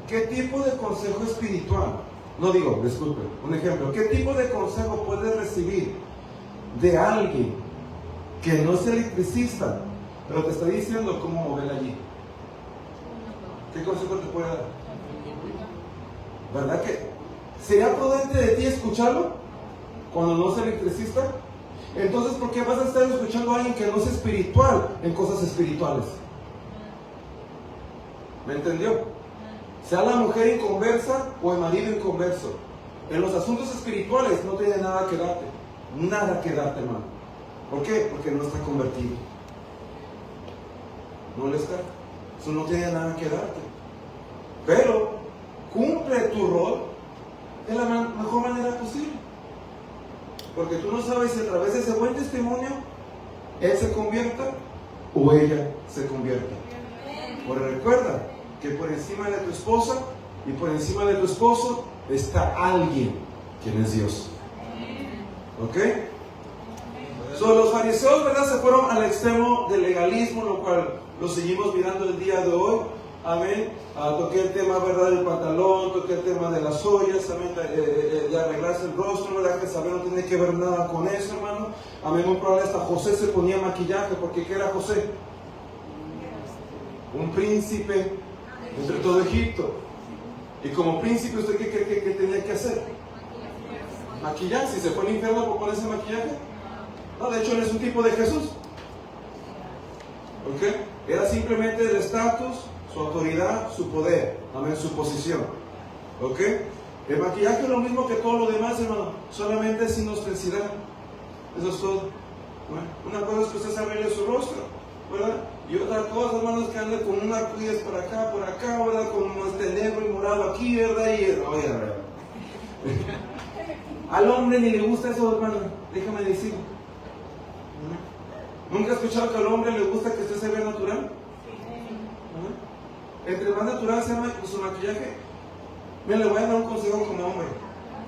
¿Qué tipo de consejo espiritual? No digo, disculpe. Un ejemplo. ¿Qué tipo de consejo puedes recibir de alguien que no es electricista, pero te está diciendo cómo mover allí? ¿Qué consejo te puede dar? ¿Verdad que sería prudente de ti escucharlo cuando no es electricista? Entonces, ¿por qué vas a estar escuchando a alguien que no es espiritual en cosas espirituales? ¿Me entendió? Sea la mujer inconversa o el marido inconverso. En los asuntos espirituales no tiene nada que darte. Nada que darte, hermano. ¿Por qué? Porque no está convertido. No le está. Eso no tiene nada que darte. Pero cumple tu rol de la mejor manera posible. Porque tú no sabes si a través de ese buen testimonio él se convierta o ella se convierta. Pero recuerda que por encima de tu esposa y por encima de tu esposo está alguien, quien es Dios. ¿Ok? Los fariseos, ¿verdad?, se fueron al extremo del legalismo, lo cual lo seguimos mirando el día de hoy. Amén. Toqué el tema, ¿verdad?, del pantalón, toqué el tema de las ollas, amén, de arreglarse el rostro, ¿verdad?, que saber no tiene que ver nada con eso, hermano. Amén. Muy probable hasta José se ponía maquillaje, porque ¿qué era José? Un príncipe entre todo Egipto. Y como príncipe, ¿usted qué tenía que hacer? Maquillarse. ¿Se fue al infierno por ponerse maquillaje? No, de hecho él es un tipo de Jesús. ¿Ok? Era simplemente el estatus, su autoridad, su poder, amén, su posición. ¿Ok? El maquillaje es lo mismo que todo lo demás, hermano, solamente es inostensidad. Eso es todo. Bueno, una cosa es que usted se arregle su rostro, ¿verdad? Y otra cosa, hermanos, que ande con una arcoíris por acá, ¿verdad? Con negro y morado aquí, ¿verdad? Oye, ¿verdad? Al hombre ni le gusta eso, hermano, déjame decirlo. ¿Nunca has escuchado que al hombre le gusta que usted se vea natural? Entre más natural sea su maquillaje. Mira, le voy a dar un consejo como hombre.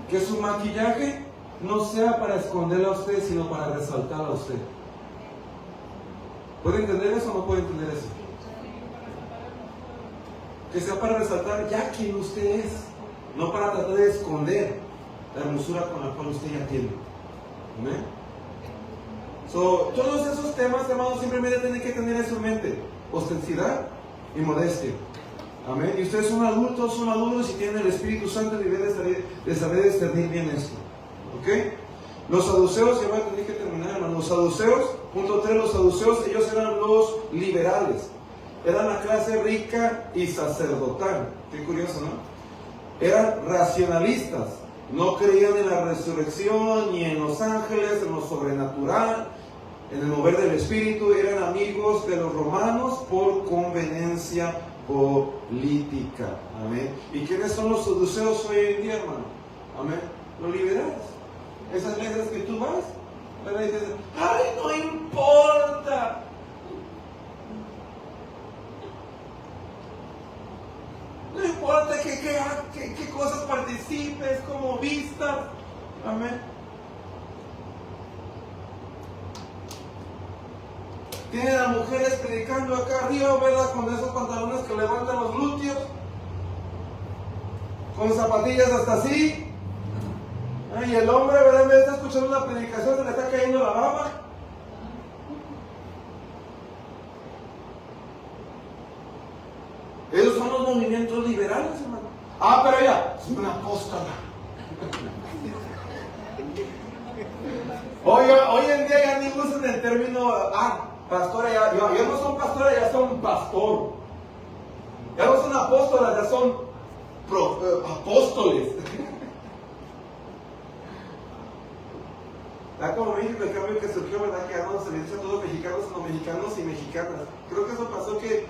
Que su maquillaje no sea para esconderla a usted, sino para resaltarla a usted. ¿Puede entender eso o no puede entender eso? Que sea para resaltar ya quien usted es, no para tratar de esconder la hermosura con la cual usted ya tiene. ¿Amén? Todos esos temas, hermanos, simplemente tienen que tener eso en mente: ostensidad y modestia. Amén. Y ustedes son adultos y tienen el Espíritu Santo y deben de saber discernir bien esto. ¿Ok? Los saduceos, ya voy a tener que terminar, hermano. Los saduceos, punto 3, los saduceos, ellos eran los liberales. Eran la clase rica y sacerdotal. Qué curioso, ¿no? Eran racionalistas. No creían en la resurrección, ni en los ángeles, en lo sobrenatural, en el mover del Espíritu. Eran amigos de los romanos por conveniencia política. Amén. ¿Y quiénes son los saduceos hoy en día, hermano? Amén. Los liberales. Esas iglesias que tú vas, ¿verdad? Y dices, ¡ay, no importa! No importa qué cosas participes, cómo vistas. Amén. Tienen a mujeres predicando acá arriba, ¿verdad? Con esos pantalones que levantan los glúteos, con zapatillas hasta así. Y el hombre, ¿verdad? En vez de estar escuchando una predicación, se le está cayendo la baba. Esos son los movimientos liberales, hermano. Pero ella es una apóstola. Hoy en día ya ni usan el término, pastora, ya no son pastoras, ya son pastor. Ya no son apóstolas, ya son apóstoles. Está como México, el cambio que surgió, ¿verdad? Que ahora se le dice a todos mexicanos, no mexicanos y mexicanas. Creo que eso pasó que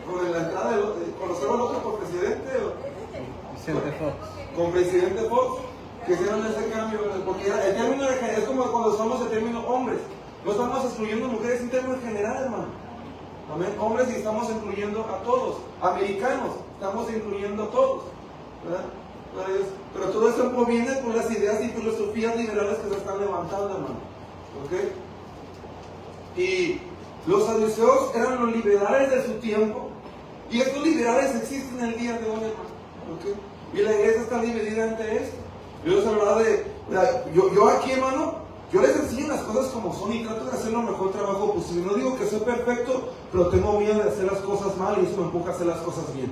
con la entrada ¿conocemos al otro presidente? Vicente Fox. Con presidente Fox, que hicieron ese cambio, porque el término es como cuando usamos el término hombres. No estamos excluyendo mujeres en términos general, hermano. Amén. Hombres y estamos incluyendo a todos. Americanos, estamos incluyendo a todos. ¿Verdad? Pero todo esto proviene por las ideas y filosofías liberales que se están levantando, hermano. ¿Ok? Y los saduceos eran los liberales de su tiempo. Y estos liberales existen el día de hoy, hermano. ¿Ok? Y la iglesia está dividida entre esto. Yo les hablaba yo aquí, hermano, yo les enseño las cosas como son y trato de hacer lo mejor trabajo posible. No digo que soy perfecto, pero tengo miedo de hacer las cosas mal y eso me empuja a hacer las cosas bien.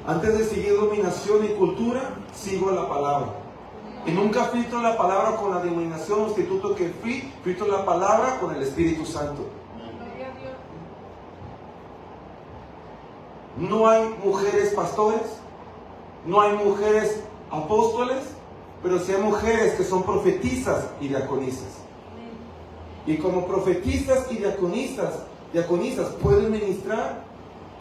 Antes de seguir dominación y cultura, sigo la palabra. Y nunca filtro la palabra con la dominación o instituto que filtro la palabra con el Espíritu Santo. No hay mujeres pastores, no hay mujeres apóstoles, pero sí hay mujeres que son profetisas y diaconisas. Y como profetisas y diaconisas pueden ministrar,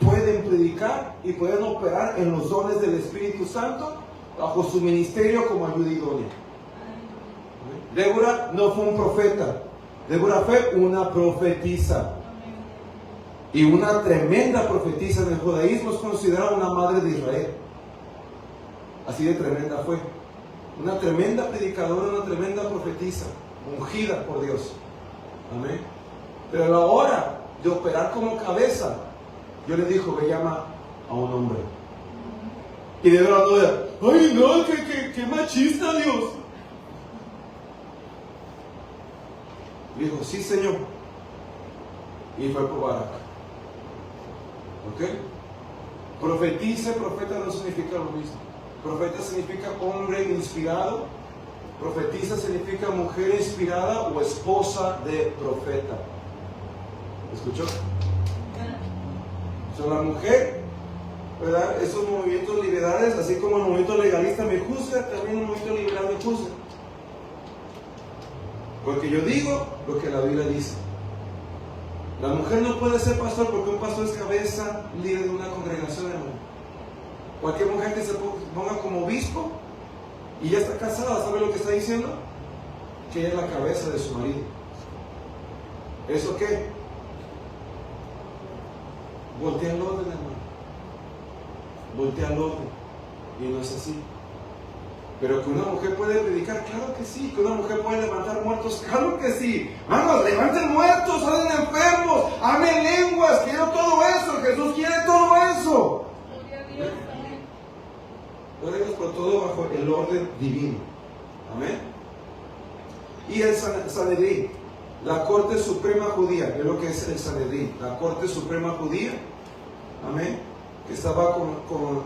pueden predicar y pueden operar en los dones del Espíritu Santo bajo su ministerio como ayuda idónea. Débora no fue un profeta, Débora fue una profetisa. Y una tremenda profetisa en el judaísmo es considerada una madre de Israel. Así de tremenda fue. Una tremenda predicadora, una tremenda profetisa, ungida por Dios. Amén. Pero a la hora de operar como cabeza, Dios le dijo, ve, llama a un hombre. Y de verdad, ay no, qué machista Dios. Dijo, sí Señor. Y fue por Barak. ¿Ok? Profetice, profeta no significa lo mismo. Profeta significa hombre inspirado. Profetiza significa mujer inspirada o esposa de profeta. ¿Escuchó? La mujer, ¿verdad? Esos movimientos liberales, así como el movimiento legalista me juzga, también el movimiento liberal me juzga. Porque yo digo lo que la Biblia dice. La mujer no puede ser pastor porque un pastor es cabeza líder de una congregación, hermano. Cualquier mujer que se ponga como obispo y ya está casada, ¿sabe lo que está diciendo? Que ella es la cabeza de su marido. ¿Eso qué? Voltea el orden, hermano. Voltea el orden. Y no es así. Pero que una mujer puede predicar, claro que sí. Que una mujer puede levantar muertos, claro que sí. Vamos, levanten muertos, salen enfermos, amen lenguas, quiero todo eso. Jesús quiere todo eso. Gloria a Dios, por todo bajo el orden divino. Amén. Y el Sanedrín, la Corte Suprema Judía, es lo que es el Sanedrín, la Corte Suprema Judía. amén, que estaba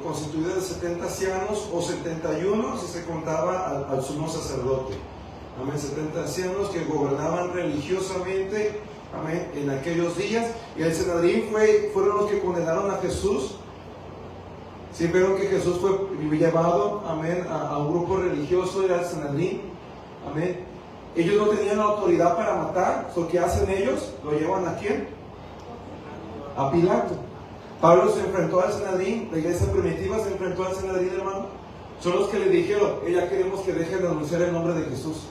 constituida de 70 ancianos o 71 si se contaba al sumo sacerdote. Amén, 70 ancianos que gobernaban religiosamente, amén, en aquellos días. Y el Sanedrín fueron los que condenaron a Jesús. Si vieron que Jesús fue llevado, amén, a un grupo religioso, era el Sanedrín, amén. Ellos no tenían la autoridad para matar. ¿So qué hacen ellos? ¿Lo llevan a quién? A Pilato. Pablo se enfrentó al Sanedrín, la iglesia primitiva se enfrentó al Sanedrín, hermano. Son los que le dijeron, ya queremos que dejen de anunciar el nombre de Jesús.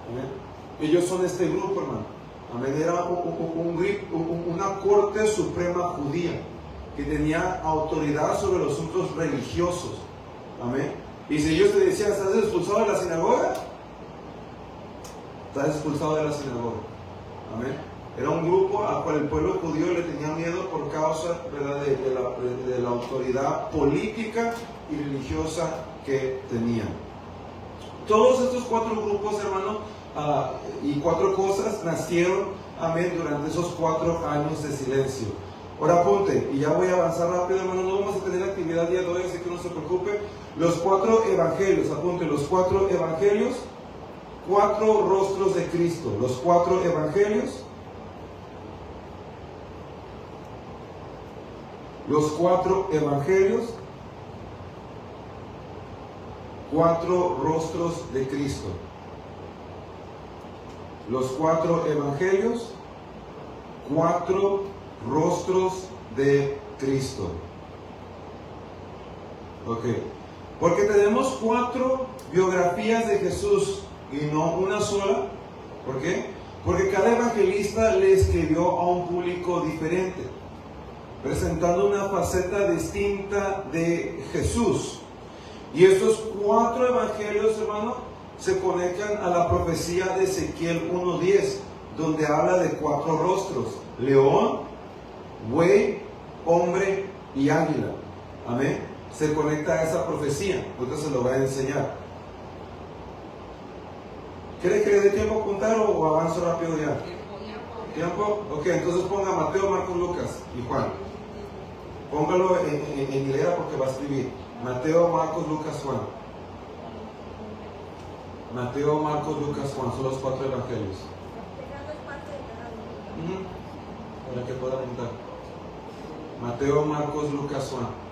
Amén. Ellos son este grupo, hermano. Amén. Era una corte suprema judía que tenía autoridad sobre los asuntos religiosos. Amén. Y si ellos te decían, ¿estás expulsado de la sinagoga? Estás expulsado de la sinagoga. Amén. Era un grupo al cual el pueblo judío le tenía miedo por causa, ¿verdad?, de la autoridad política y religiosa que tenían. Todos estos 4 grupos, hermano, y 4 cosas nacieron, amén, durante esos 4 años de silencio. Ahora apunte, y ya voy a avanzar rápido, hermano, no vamos a tener actividad el día de hoy, así que no se preocupe. Los 4 evangelios, apunte, los 4 evangelios, 4 rostros de Cristo. Los 4 evangelios, los 4 evangelios, 4 rostros de Cristo. Los 4 evangelios, 4 rostros de Cristo. Ok. Porque tenemos 4 biografías de Jesús y no una sola. ¿Por qué? Porque cada evangelista le escribió a un público diferente, presentando una faceta distinta de Jesús. Y estos 4 evangelios, hermano, se conectan a la profecía de Ezequiel 1:10, donde habla de 4 rostros: león, buey, hombre y águila. Amén. Se conecta a esa profecía. Entonces se lo voy a enseñar. ¿Quiere que le dé tiempo a apuntar o avanzo rápido ya? ¿Tiempo? Ok, entonces ponga Mateo, Marcos, Lucas y Juan. Póngalo en hilera porque va a escribir Mateo, Marcos, Lucas, Juan. Mateo, Marcos, Lucas, Juan. Son los 4 evangelios. Para que pueda apuntar. Mateo, Marcos, Lucas, Juan.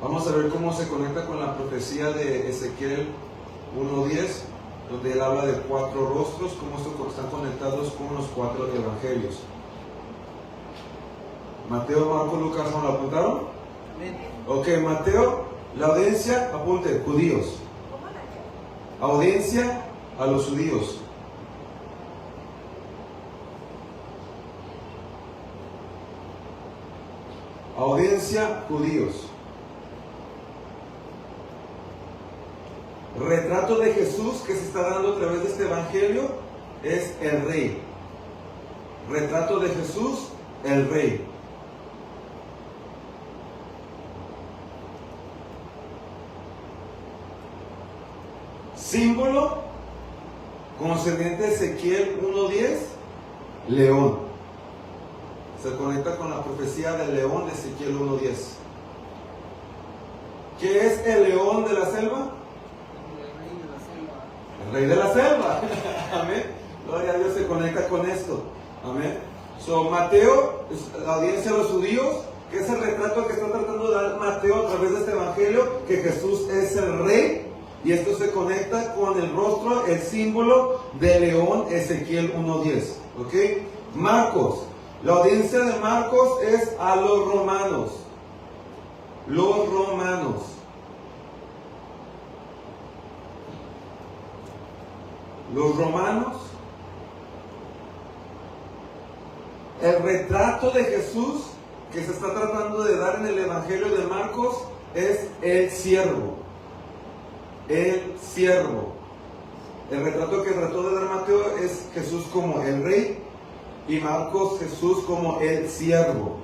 Vamos a ver cómo se conecta con la profecía de Ezequiel 1:10, donde él habla de 4 rostros, cómo están conectados con los 4 evangelios. Mateo, Marcos, Lucas, Juan. ¿Lo apuntaron? Ok, Mateo, la audiencia, apunte, judíos. Audiencia a los judíos. Audiencia, judíos. Retrato de Jesús que se está dando a través de este evangelio es el rey. Retrato de Jesús, el rey. Símbolo concerniente a Ezequiel 1:10, león. Se conecta con la profecía del león de Ezequiel 1:10. ¿Qué es el león de la selva? El rey de la selva. Amén. Gloria a Dios, se conecta con esto. Amén. So, Mateo, la audiencia de los judíos, que es el retrato que está tratando de dar Mateo a través de este evangelio, que Jesús es el rey. Y esto se conecta con el rostro, el símbolo de león, Ezequiel 1:10. ¿Ok? Marcos. La audiencia de Marcos es a los romanos. Los romanos. Los romanos. El retrato de Jesús que se está tratando de dar en el evangelio de Marcos es el siervo. El siervo. El retrato que trató de dar Mateo es Jesús como el rey y Marcos Jesús como el siervo.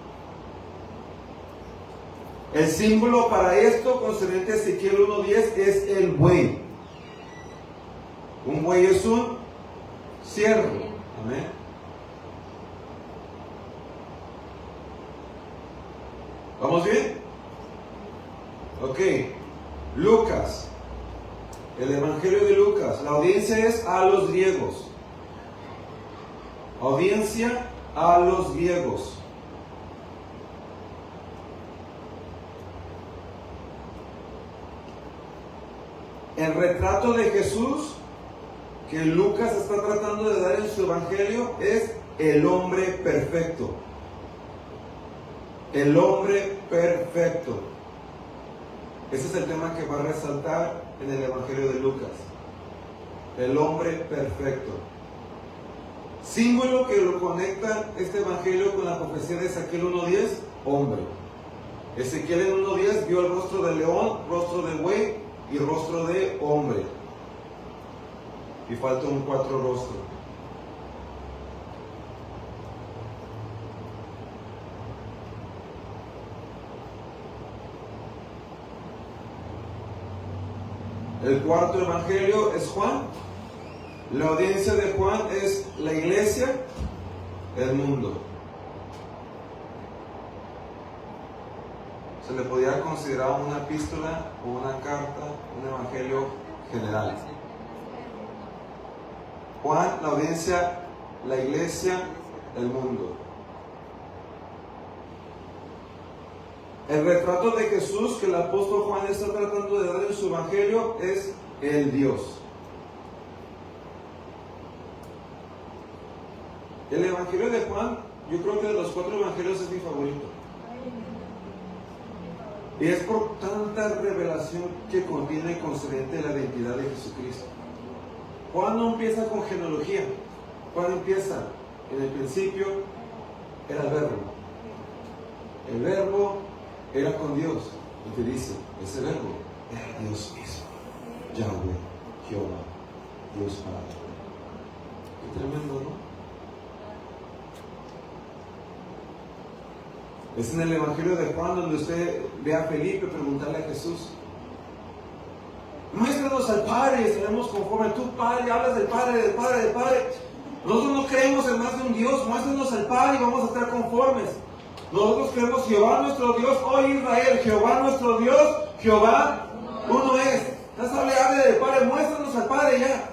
El símbolo para esto concerniente a Ezequiel 1:10 es el buey. Un buey es un siervo. Amén. ¿Vamos bien? Ok. Lucas. El Evangelio de Lucas. La audiencia es a los griegos. Audiencia a los griegos. El retrato de Jesús que Lucas está tratando de dar en su evangelio es el hombre perfecto. El hombre perfecto. Ese es el tema que va a resaltar en el evangelio de Lucas. El hombre perfecto. Símbolo que lo conecta este evangelio con la profecía de Ezequiel 1:10, hombre. Ezequiel en 1:10 vio el rostro del león, rostro del buey y rostro de hombre. Y falta un 4 rostro. El cuarto evangelio es Juan. La audiencia de Juan es la iglesia, el mundo. Se le podría considerar una epístola o una carta, un evangelio general. Juan, la audiencia, la iglesia, el mundo. El retrato de Jesús que el apóstol Juan está tratando de dar en su evangelio es el Dios. El evangelio de Juan, yo creo que de los 4 evangelios es mi favorito. Y es por tanta revelación que contiene concerniente la identidad de Jesucristo. Juan no empieza con genealogía. Juan empieza, en el principio era el verbo. El verbo era con Dios. Y te dice, ese verbo era Dios mismo. Yahweh, Jehová, Dios Padre. Qué tremendo, ¿no? Es en el Evangelio de Juan donde usted ve a Felipe preguntarle a Jesús: muéstranos al Padre, estaremos conforme. Tú, Padre, hablas del Padre, del Padre, del Padre. Nosotros no creemos en más de un Dios. Muéstranos al Padre y vamos a estar conformes. Nosotros creemos Jehová nuestro Dios, oh Israel, Jehová nuestro Dios, Jehová uno es. Estás hablando del Padre, muéstranos al Padre ya.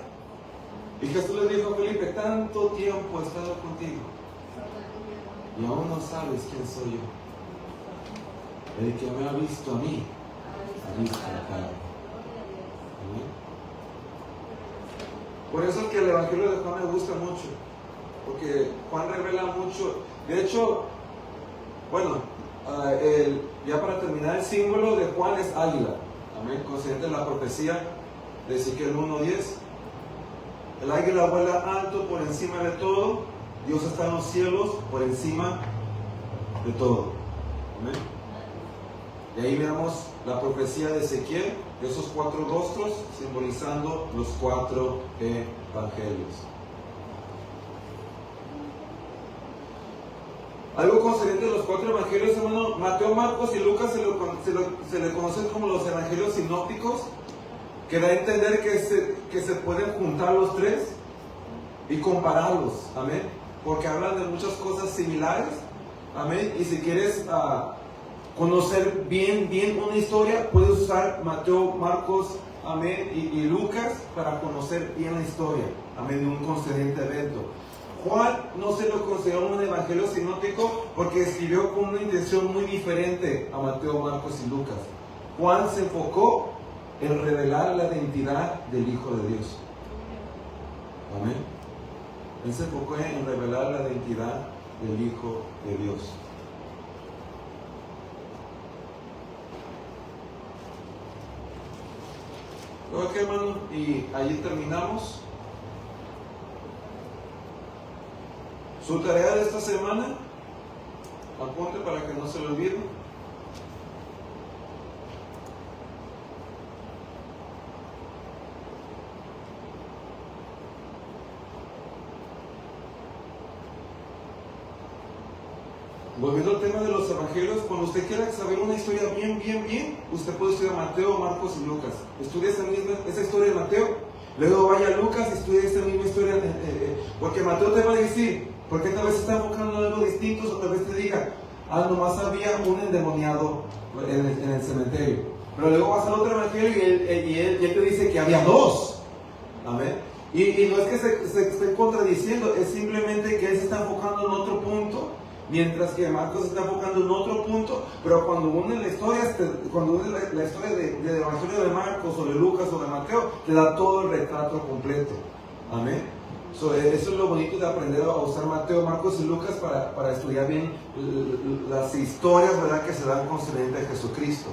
Y Jesús le dijo a Felipe: tanto tiempo he estado contigo y aún no sabes quién soy yo. El que me ha visto a mí, ha visto al Padre. ¿Amén? Por eso es que el Evangelio de Juan me gusta mucho, porque Juan revela mucho. De hecho, bueno, ya para terminar, el símbolo de Juan es águila. Amén, consciente de la profecía de Ezequiel 1:10. El águila vuela alto por encima de todo. Dios está en los cielos por encima de todo. Amén. Y ahí miramos la profecía de Ezequiel, de esos 4 rostros, simbolizando los 4 evangelios. Algo concerniente de los 4 evangelios, hermano: Mateo, Marcos y Lucas se le conocen como los evangelios sinópticos, que da a entender que se pueden juntar los 3 y compararlos. Amén. Porque hablan de muchas cosas similares. Amén. Y si quieres conocer bien una historia, puedes usar Mateo, Marcos, amén, y Lucas para conocer bien la historia, amén, de un concerniente evento. Juan no se lo consideró un evangelio sinóptico porque escribió con una intención muy diferente a Mateo, Marcos y Lucas. Juan se enfocó en revelar la identidad del Hijo de Dios. Amén. Él se enfocó en revelar la identidad del Hijo de Dios. Ok, hermano, y allí terminamos. Su tarea de esta semana, apunte para que no se lo olvide. Volviendo al tema de los evangelios, cuando usted quiera saber una historia bien, usted puede estudiar Mateo, Marcos y Lucas. Estudia esa historia de Mateo Luego vaya a Lucas y estudie esta misma historia, porque Mateo te va a decir, porque tal vez se está enfocando en algo distinto, o tal vez te diga, nomás había un endemoniado en el cementerio. Pero luego vas al otro evangelio y él te dice que había dos. Amén. Y no es que se esté contradiciendo, es simplemente que él se está enfocando en otro punto, mientras que Marcos se está enfocando en otro punto. Pero cuando une la historia, la historia del evangelio de Marcos o de Lucas o de Mateo, te da todo el retrato completo. Amén. Eso es lo bonito de aprender a usar Mateo, Marcos y Lucas para estudiar bien las historias, ¿verdad?, que se dan concerniente a Jesucristo.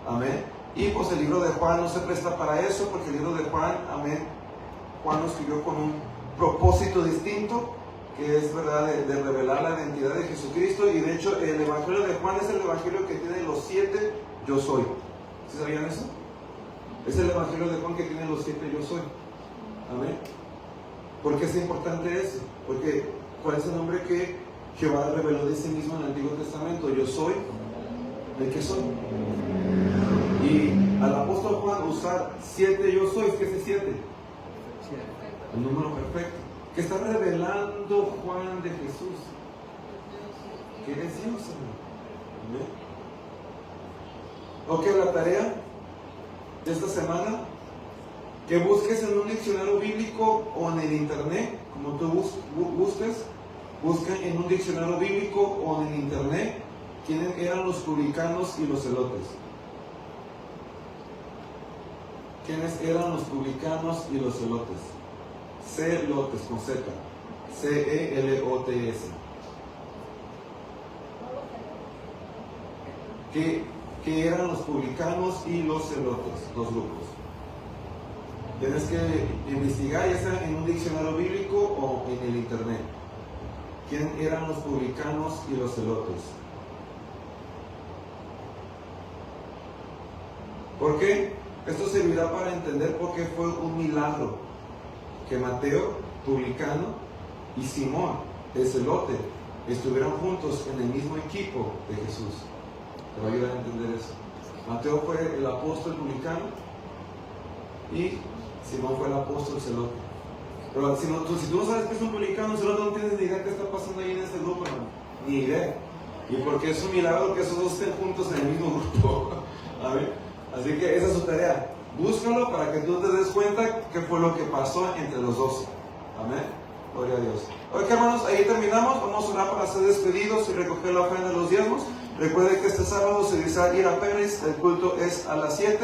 Amén. Y pues el libro de Juan no se presta para eso, porque el libro de Juan, amén, Juan lo escribió con un propósito distinto, que es, verdad, de revelar la identidad de Jesucristo. Y de hecho el evangelio de Juan es el evangelio que tiene los 7 yo soy. ¿Sí sabían eso? Es el evangelio de Juan que tiene los 7 yo soy. Amén. ¿Por qué es importante eso? Porque ¿cuál es el nombre que Jehová reveló de sí mismo en el Antiguo Testamento? Yo soy el que soy. Y al apóstol Juan usar 7 yo soy, ¿qué es 7? El número perfecto. ¿Qué está revelando Juan de Jesús? Que es Dios, amén. Ok, la tarea de esta semana, que busques en un diccionario bíblico o en el internet, como tú busques, busca en un diccionario bíblico o en el internet quiénes eran los publicanos y los celotes. ¿Quiénes eran los publicanos y los celotes? Celotes con Z. C-E-L-O-T-S. ¿Qué eran los publicanos y los celotes? Dos grupos. Tienes que investigar, ya sea en un diccionario bíblico o en el internet. ¿Quién eran los publicanos y los celotes? ¿Por qué? Esto servirá para entender por qué fue un milagro que Mateo, publicano, y Simón, el celote, estuvieran juntos en el mismo equipo de Jesús. Te va a ayudar a entender eso. Mateo fue el apóstol publicano y Simón fue el apóstol celote. Pero si tú no sabes que es un publicano, un celote, no tienes ni idea qué está pasando ahí en ese grupo, hermano. Ni idea. Y porque es un milagro que esos dos estén juntos en el mismo grupo. A ver. Así que esa es su tarea. Búscalo para que tú te des cuenta qué fue lo que pasó entre los 12. Amén. Gloria a Dios. Ok, hermanos, ahí terminamos. Vamos a orar para ser despedidos y recoger la ofrenda de los diezmos. Recuerden que este sábado se dice ir a Pérez. El culto es a las 7.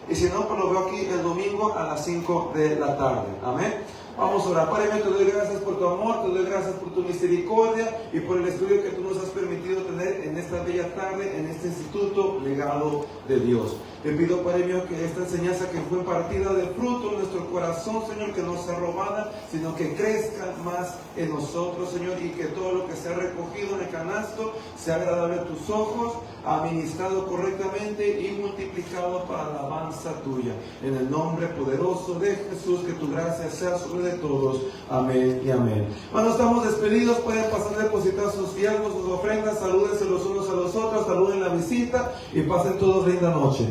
Y si no, pues lo veo aquí el domingo a las 5 de la tarde. Amén. Vamos a orar. Padre, te doy gracias por tu amor, te doy gracias por tu misericordia y por el estudio que tú nos has permitido tener en esta bella tarde, en este instituto legado de Dios. Te pido, Padre mío, que esta enseñanza que fue impartida de fruto en nuestro corazón, Señor, que no sea robada, sino que crezca más en nosotros, Señor, y que todo lo que se ha recogido en el canasto sea agradable a tus ojos, administrado correctamente y multiplicado para la alabanza tuya. En el nombre poderoso de Jesús, que tu gracia sea sobre de todos. Amén y amén. Bueno, estamos despedidos. Pueden pasar a depositar sus diezmos, sus ofrendas. Salúdense los unos a los otros, saluden la visita y pasen todos linda noche.